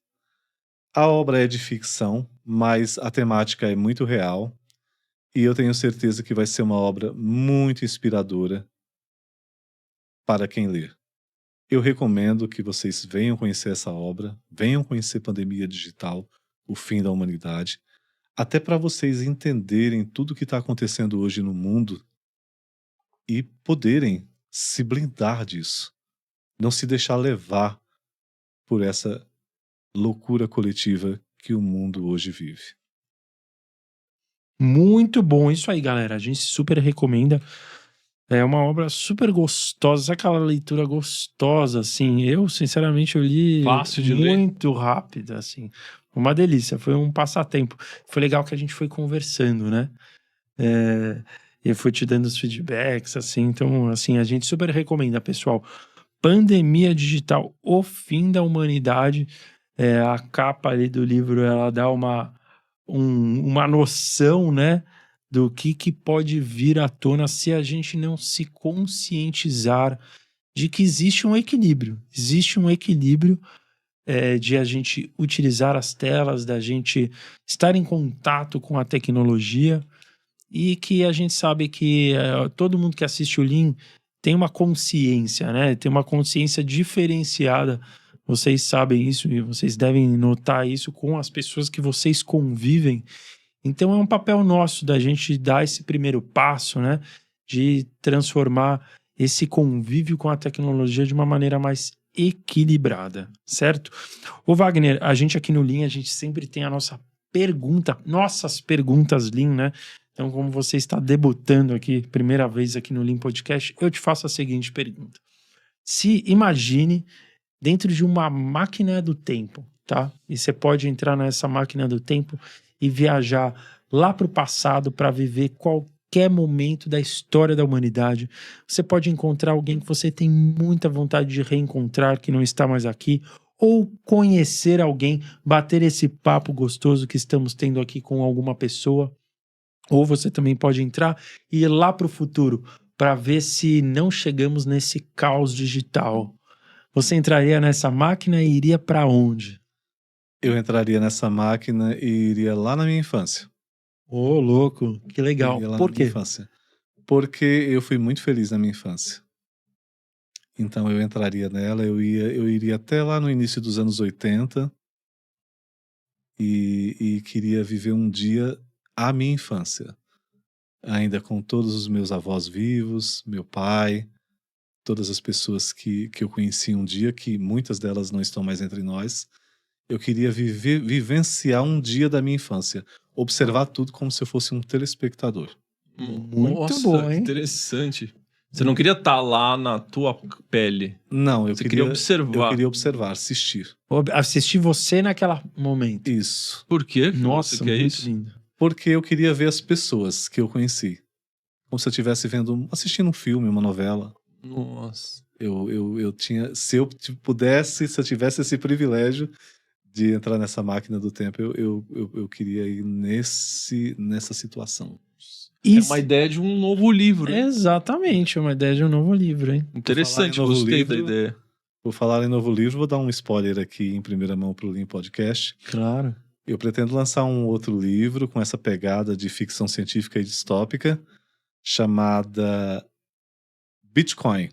[SPEAKER 2] A obra é de ficção, mas a temática é muito real e eu tenho certeza que vai ser uma obra muito inspiradora para quem ler. Eu recomendo que vocês venham conhecer essa obra, venham conhecer Pandemia Digital, o fim da humanidade, até para vocês entenderem tudo o que está acontecendo hoje no mundo e poderem se blindar disso. Não se deixar levar por essa loucura coletiva que o mundo hoje vive.
[SPEAKER 1] Muito bom, isso aí, galera. A gente super recomenda. É uma obra super gostosa, aquela leitura gostosa, assim. Eu, sinceramente, eu li
[SPEAKER 3] fácil de ler,
[SPEAKER 1] muito rápido, assim. Uma delícia, foi um passatempo. Foi legal que a gente foi conversando, né? Eu fui te dando os feedbacks, assim. Então, assim, a gente super recomenda, pessoal. Pandemia Digital, o fim da humanidade. A capa ali do livro, ela dá uma noção, né, do que pode vir à tona se a gente não se conscientizar de que existe um equilíbrio. Existe um equilíbrio de a gente utilizar as telas, da gente estar em contato com a tecnologia, e que a gente sabe que todo mundo que assiste o Lean tem uma consciência, né? Tem uma consciência diferenciada. Vocês sabem isso e vocês devem notar isso com as pessoas que vocês convivem. Então é um papel nosso da gente dar esse primeiro passo, né? De transformar esse convívio com a tecnologia de uma maneira mais equilibrada, certo? Ô Wagner, a gente aqui no Lean, a gente sempre tem a nossa pergunta. Nossas perguntas, Lean, né? Então, como você está debutando aqui, primeira vez aqui no Lean Podcast, eu te faço a seguinte pergunta. Imagine dentro de uma máquina do tempo, tá? E você pode entrar nessa máquina do tempo e viajar lá para o passado para viver qualquer momento da história da humanidade. Você pode encontrar alguém que você tem muita vontade de reencontrar, que não está mais aqui, ou conhecer alguém, bater esse papo gostoso que estamos tendo aqui com alguma pessoa. Ou você também pode entrar e ir lá para o futuro para ver se não chegamos nesse caos digital. Você entraria nessa máquina e iria para onde?
[SPEAKER 2] Eu entraria nessa máquina e iria lá na minha infância.
[SPEAKER 1] Ô, louco, que legal.
[SPEAKER 2] Iria lá
[SPEAKER 1] Por
[SPEAKER 2] na minha
[SPEAKER 1] quê?
[SPEAKER 2] infância. Porque eu fui muito feliz na minha infância. Então eu entraria nela, eu iria até lá no início dos anos 80 e queria viver um dia a minha infância. Ainda com todos os meus avós vivos, meu pai, todas as pessoas que eu conheci um dia, que muitas delas não estão mais entre nós. Eu queria vivenciar um dia da minha infância. Observar tudo como se eu fosse um telespectador.
[SPEAKER 1] Muito
[SPEAKER 3] Nossa,
[SPEAKER 1] bom,
[SPEAKER 3] que
[SPEAKER 1] hein?
[SPEAKER 3] interessante. Você não queria estar lá na tua pele.
[SPEAKER 2] Não, eu
[SPEAKER 3] Você queria observar.
[SPEAKER 2] Eu queria observar, assistir.
[SPEAKER 1] Assistir você naquele momento.
[SPEAKER 2] Isso.
[SPEAKER 3] Por quê?
[SPEAKER 1] Nossa,
[SPEAKER 3] Você quer
[SPEAKER 1] muito
[SPEAKER 3] isso?
[SPEAKER 1] lindo.
[SPEAKER 2] Porque eu queria ver as pessoas que eu conheci. Como se eu estivesse assistindo um filme, uma novela.
[SPEAKER 3] Nossa.
[SPEAKER 2] Eu tinha, se eu tivesse esse privilégio de entrar nessa máquina do tempo, eu queria ir nessa situação.
[SPEAKER 3] É uma ideia de um novo livro.
[SPEAKER 1] Exatamente, é uma ideia de um novo livro, hein?
[SPEAKER 3] Interessante,
[SPEAKER 2] Por falar em novo
[SPEAKER 3] gostei da
[SPEAKER 2] livro,
[SPEAKER 3] ideia.
[SPEAKER 2] Por falar em novo livro, vou dar um spoiler aqui em primeira mão para o Lean Podcast.
[SPEAKER 1] Claro.
[SPEAKER 2] Eu pretendo lançar um outro livro com essa pegada de ficção científica e distópica, chamada Bitcoin,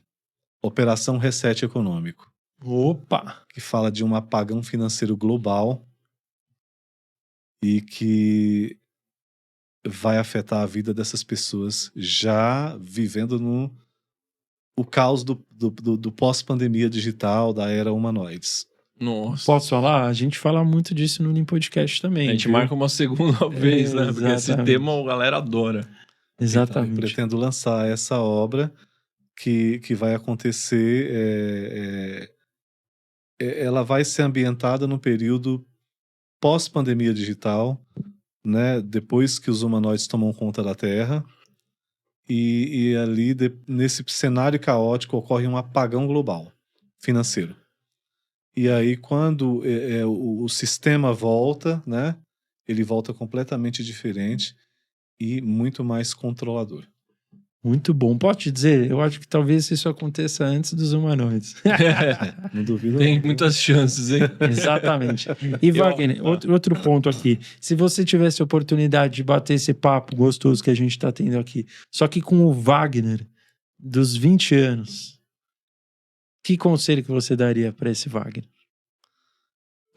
[SPEAKER 2] Operação Reset Econômico.
[SPEAKER 1] Opa!
[SPEAKER 2] Que fala de um apagão financeiro global e que vai afetar a vida dessas pessoas já vivendo o caos do pós-pandemia digital, da era humanoides.
[SPEAKER 3] Nossa.
[SPEAKER 1] Posso falar? A gente fala muito disso no Lean Podcast também.
[SPEAKER 3] A gente
[SPEAKER 1] viu?
[SPEAKER 3] marca uma segunda vez, né? Porque esse
[SPEAKER 1] exatamente.
[SPEAKER 3] tema a galera adora.
[SPEAKER 1] Exatamente.
[SPEAKER 2] Então, eu pretendo lançar essa obra que vai acontecer. Ela vai ser ambientada no período pós-pandemia digital, né? Depois que os humanoides tomam conta da Terra. E ali, nesse cenário caótico, ocorre um apagão global financeiro. E aí, quando o sistema volta, né? Ele volta completamente diferente e muito mais controlador.
[SPEAKER 1] Muito bom. Posso te dizer? Eu acho que talvez isso aconteça antes dos humanoides.
[SPEAKER 2] Não duvido.
[SPEAKER 3] Tem
[SPEAKER 2] não.
[SPEAKER 3] muitas chances, hein?
[SPEAKER 1] Exatamente. E Wagner, outro ponto aqui. Se você tivesse a oportunidade de bater esse papo gostoso que a gente está tendo aqui, só que com o Wagner dos 20 anos, que conselho que você daria para esse Wagner?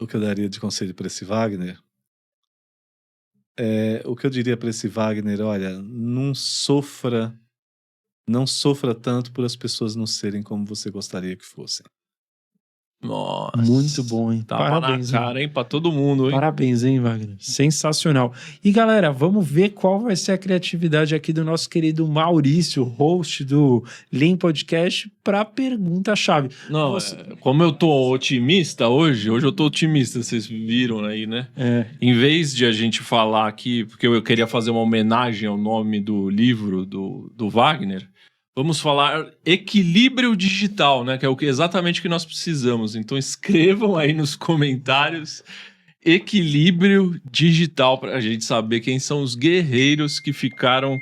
[SPEAKER 2] O que eu daria de conselho para esse Wagner? O que eu diria para esse Wagner, olha, não sofra tanto por as pessoas não serem como você gostaria que fossem.
[SPEAKER 3] Nossa.
[SPEAKER 1] Muito bom, hein?
[SPEAKER 3] Tapa
[SPEAKER 1] Parabéns,
[SPEAKER 3] na cara, hein? Pra todo mundo, hein?
[SPEAKER 1] Parabéns, hein, Wagner? Sensacional. E galera, vamos ver qual vai ser a criatividade aqui do nosso querido Maurício, host do Lean Podcast, para a pergunta-chave.
[SPEAKER 3] Não, como eu tô otimista hoje eu tô otimista, vocês viram aí, né? Em vez de a gente falar aqui, porque eu queria fazer uma homenagem ao nome do livro do Wagner, vamos falar equilíbrio digital, né? Que é exatamente o que nós precisamos. Então escrevam aí nos comentários equilíbrio digital para a gente saber quem são os guerreiros que ficaram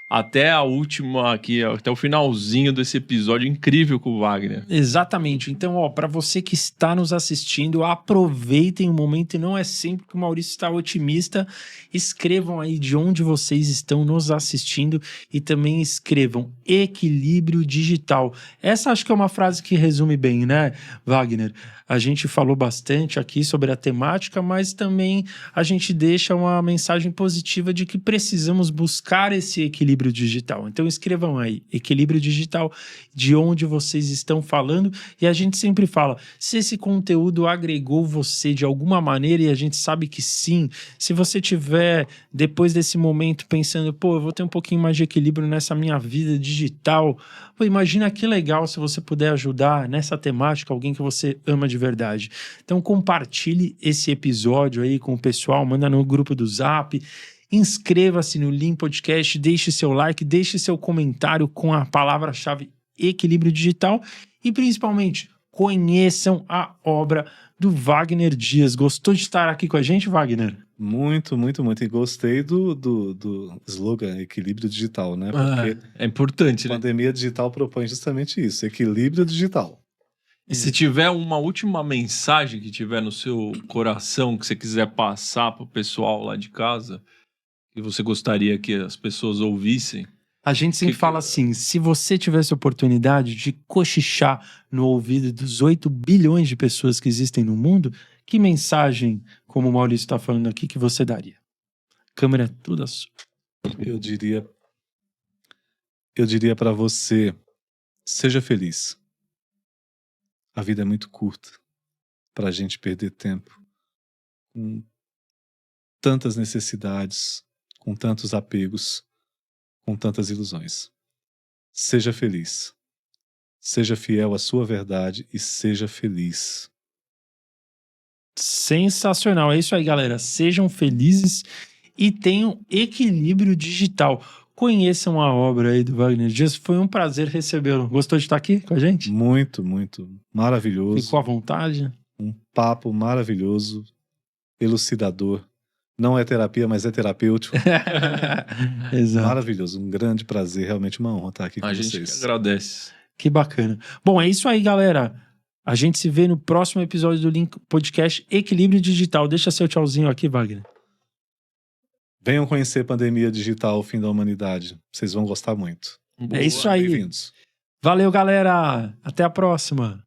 [SPEAKER 3] até a última aqui, até o finalzinho desse episódio incrível com o Wagner.
[SPEAKER 1] Exatamente. Então, ó, para você que está nos assistindo, aproveitem o momento e não é sempre que o Maurício está otimista. Escrevam aí de onde vocês estão nos assistindo e também escrevam equilíbrio digital. Essa acho que é uma frase que resume bem, né, Wagner? A gente falou bastante aqui sobre a temática, mas também a gente deixa uma mensagem positiva de que precisamos buscar esse equilíbrio equilíbrio digital. Então escrevam aí, equilíbrio digital, de onde vocês estão falando. E a gente sempre fala, se esse conteúdo agregou você de alguma maneira, e a gente sabe que sim, se você tiver, depois desse momento, pensando, pô, eu vou ter um pouquinho mais de equilíbrio nessa minha vida digital, pô, imagina que legal se você puder ajudar nessa temática alguém que você ama de verdade. Então compartilhe esse episódio aí com o pessoal, manda no grupo do Zap, inscreva-se no Lean Podcast, deixe seu like, deixe seu comentário com a palavra-chave equilíbrio digital e principalmente conheçam a obra do Wagner Dias. Gostou de estar aqui com a gente, Wagner?
[SPEAKER 2] Muito, muito, muito. E gostei do slogan equilíbrio digital, né? Porque
[SPEAKER 3] é importante,
[SPEAKER 2] a
[SPEAKER 3] né?
[SPEAKER 2] pandemia digital propõe justamente isso, equilíbrio digital.
[SPEAKER 3] E se tiver uma última mensagem que tiver no seu coração que você quiser passar pro pessoal lá de casa, que você gostaria que as pessoas ouvissem.
[SPEAKER 1] A gente sempre fala assim, se você tivesse oportunidade de cochichar no ouvido dos 8 bilhões de pessoas que existem no mundo, que mensagem, como o Maurício está falando aqui, que você daria? Câmera é toda sua.
[SPEAKER 2] Eu diria para você, seja feliz. A vida é muito curta para a gente perder tempo com tantas necessidades, com tantos apegos, com tantas ilusões. Seja feliz. Seja fiel à sua verdade e seja feliz.
[SPEAKER 1] Sensacional. É isso aí, galera. Sejam felizes e tenham equilíbrio digital. Conheçam a obra aí do Wagner Dias. Foi um prazer recebê-lo. Gostou de estar aqui com a gente?
[SPEAKER 2] Muito, muito maravilhoso.
[SPEAKER 1] Ficou à vontade?
[SPEAKER 2] Um papo maravilhoso, elucidador. Não é terapia, mas é terapêutico.
[SPEAKER 1] Exato.
[SPEAKER 2] Maravilhoso. Um grande prazer. Realmente uma honra estar aqui com
[SPEAKER 3] A
[SPEAKER 2] vocês.
[SPEAKER 3] gente que agradece.
[SPEAKER 1] Que bacana. Bom, é isso aí, galera. A gente se vê no próximo episódio do Lean Podcast Equilíbrio Digital. Deixa seu tchauzinho aqui, Wagner.
[SPEAKER 2] Venham conhecer Pandemia Digital, o fim da humanidade. Vocês vão gostar muito.
[SPEAKER 1] É isso aí.
[SPEAKER 2] Bem-vindos.
[SPEAKER 1] Valeu, galera. Até a próxima.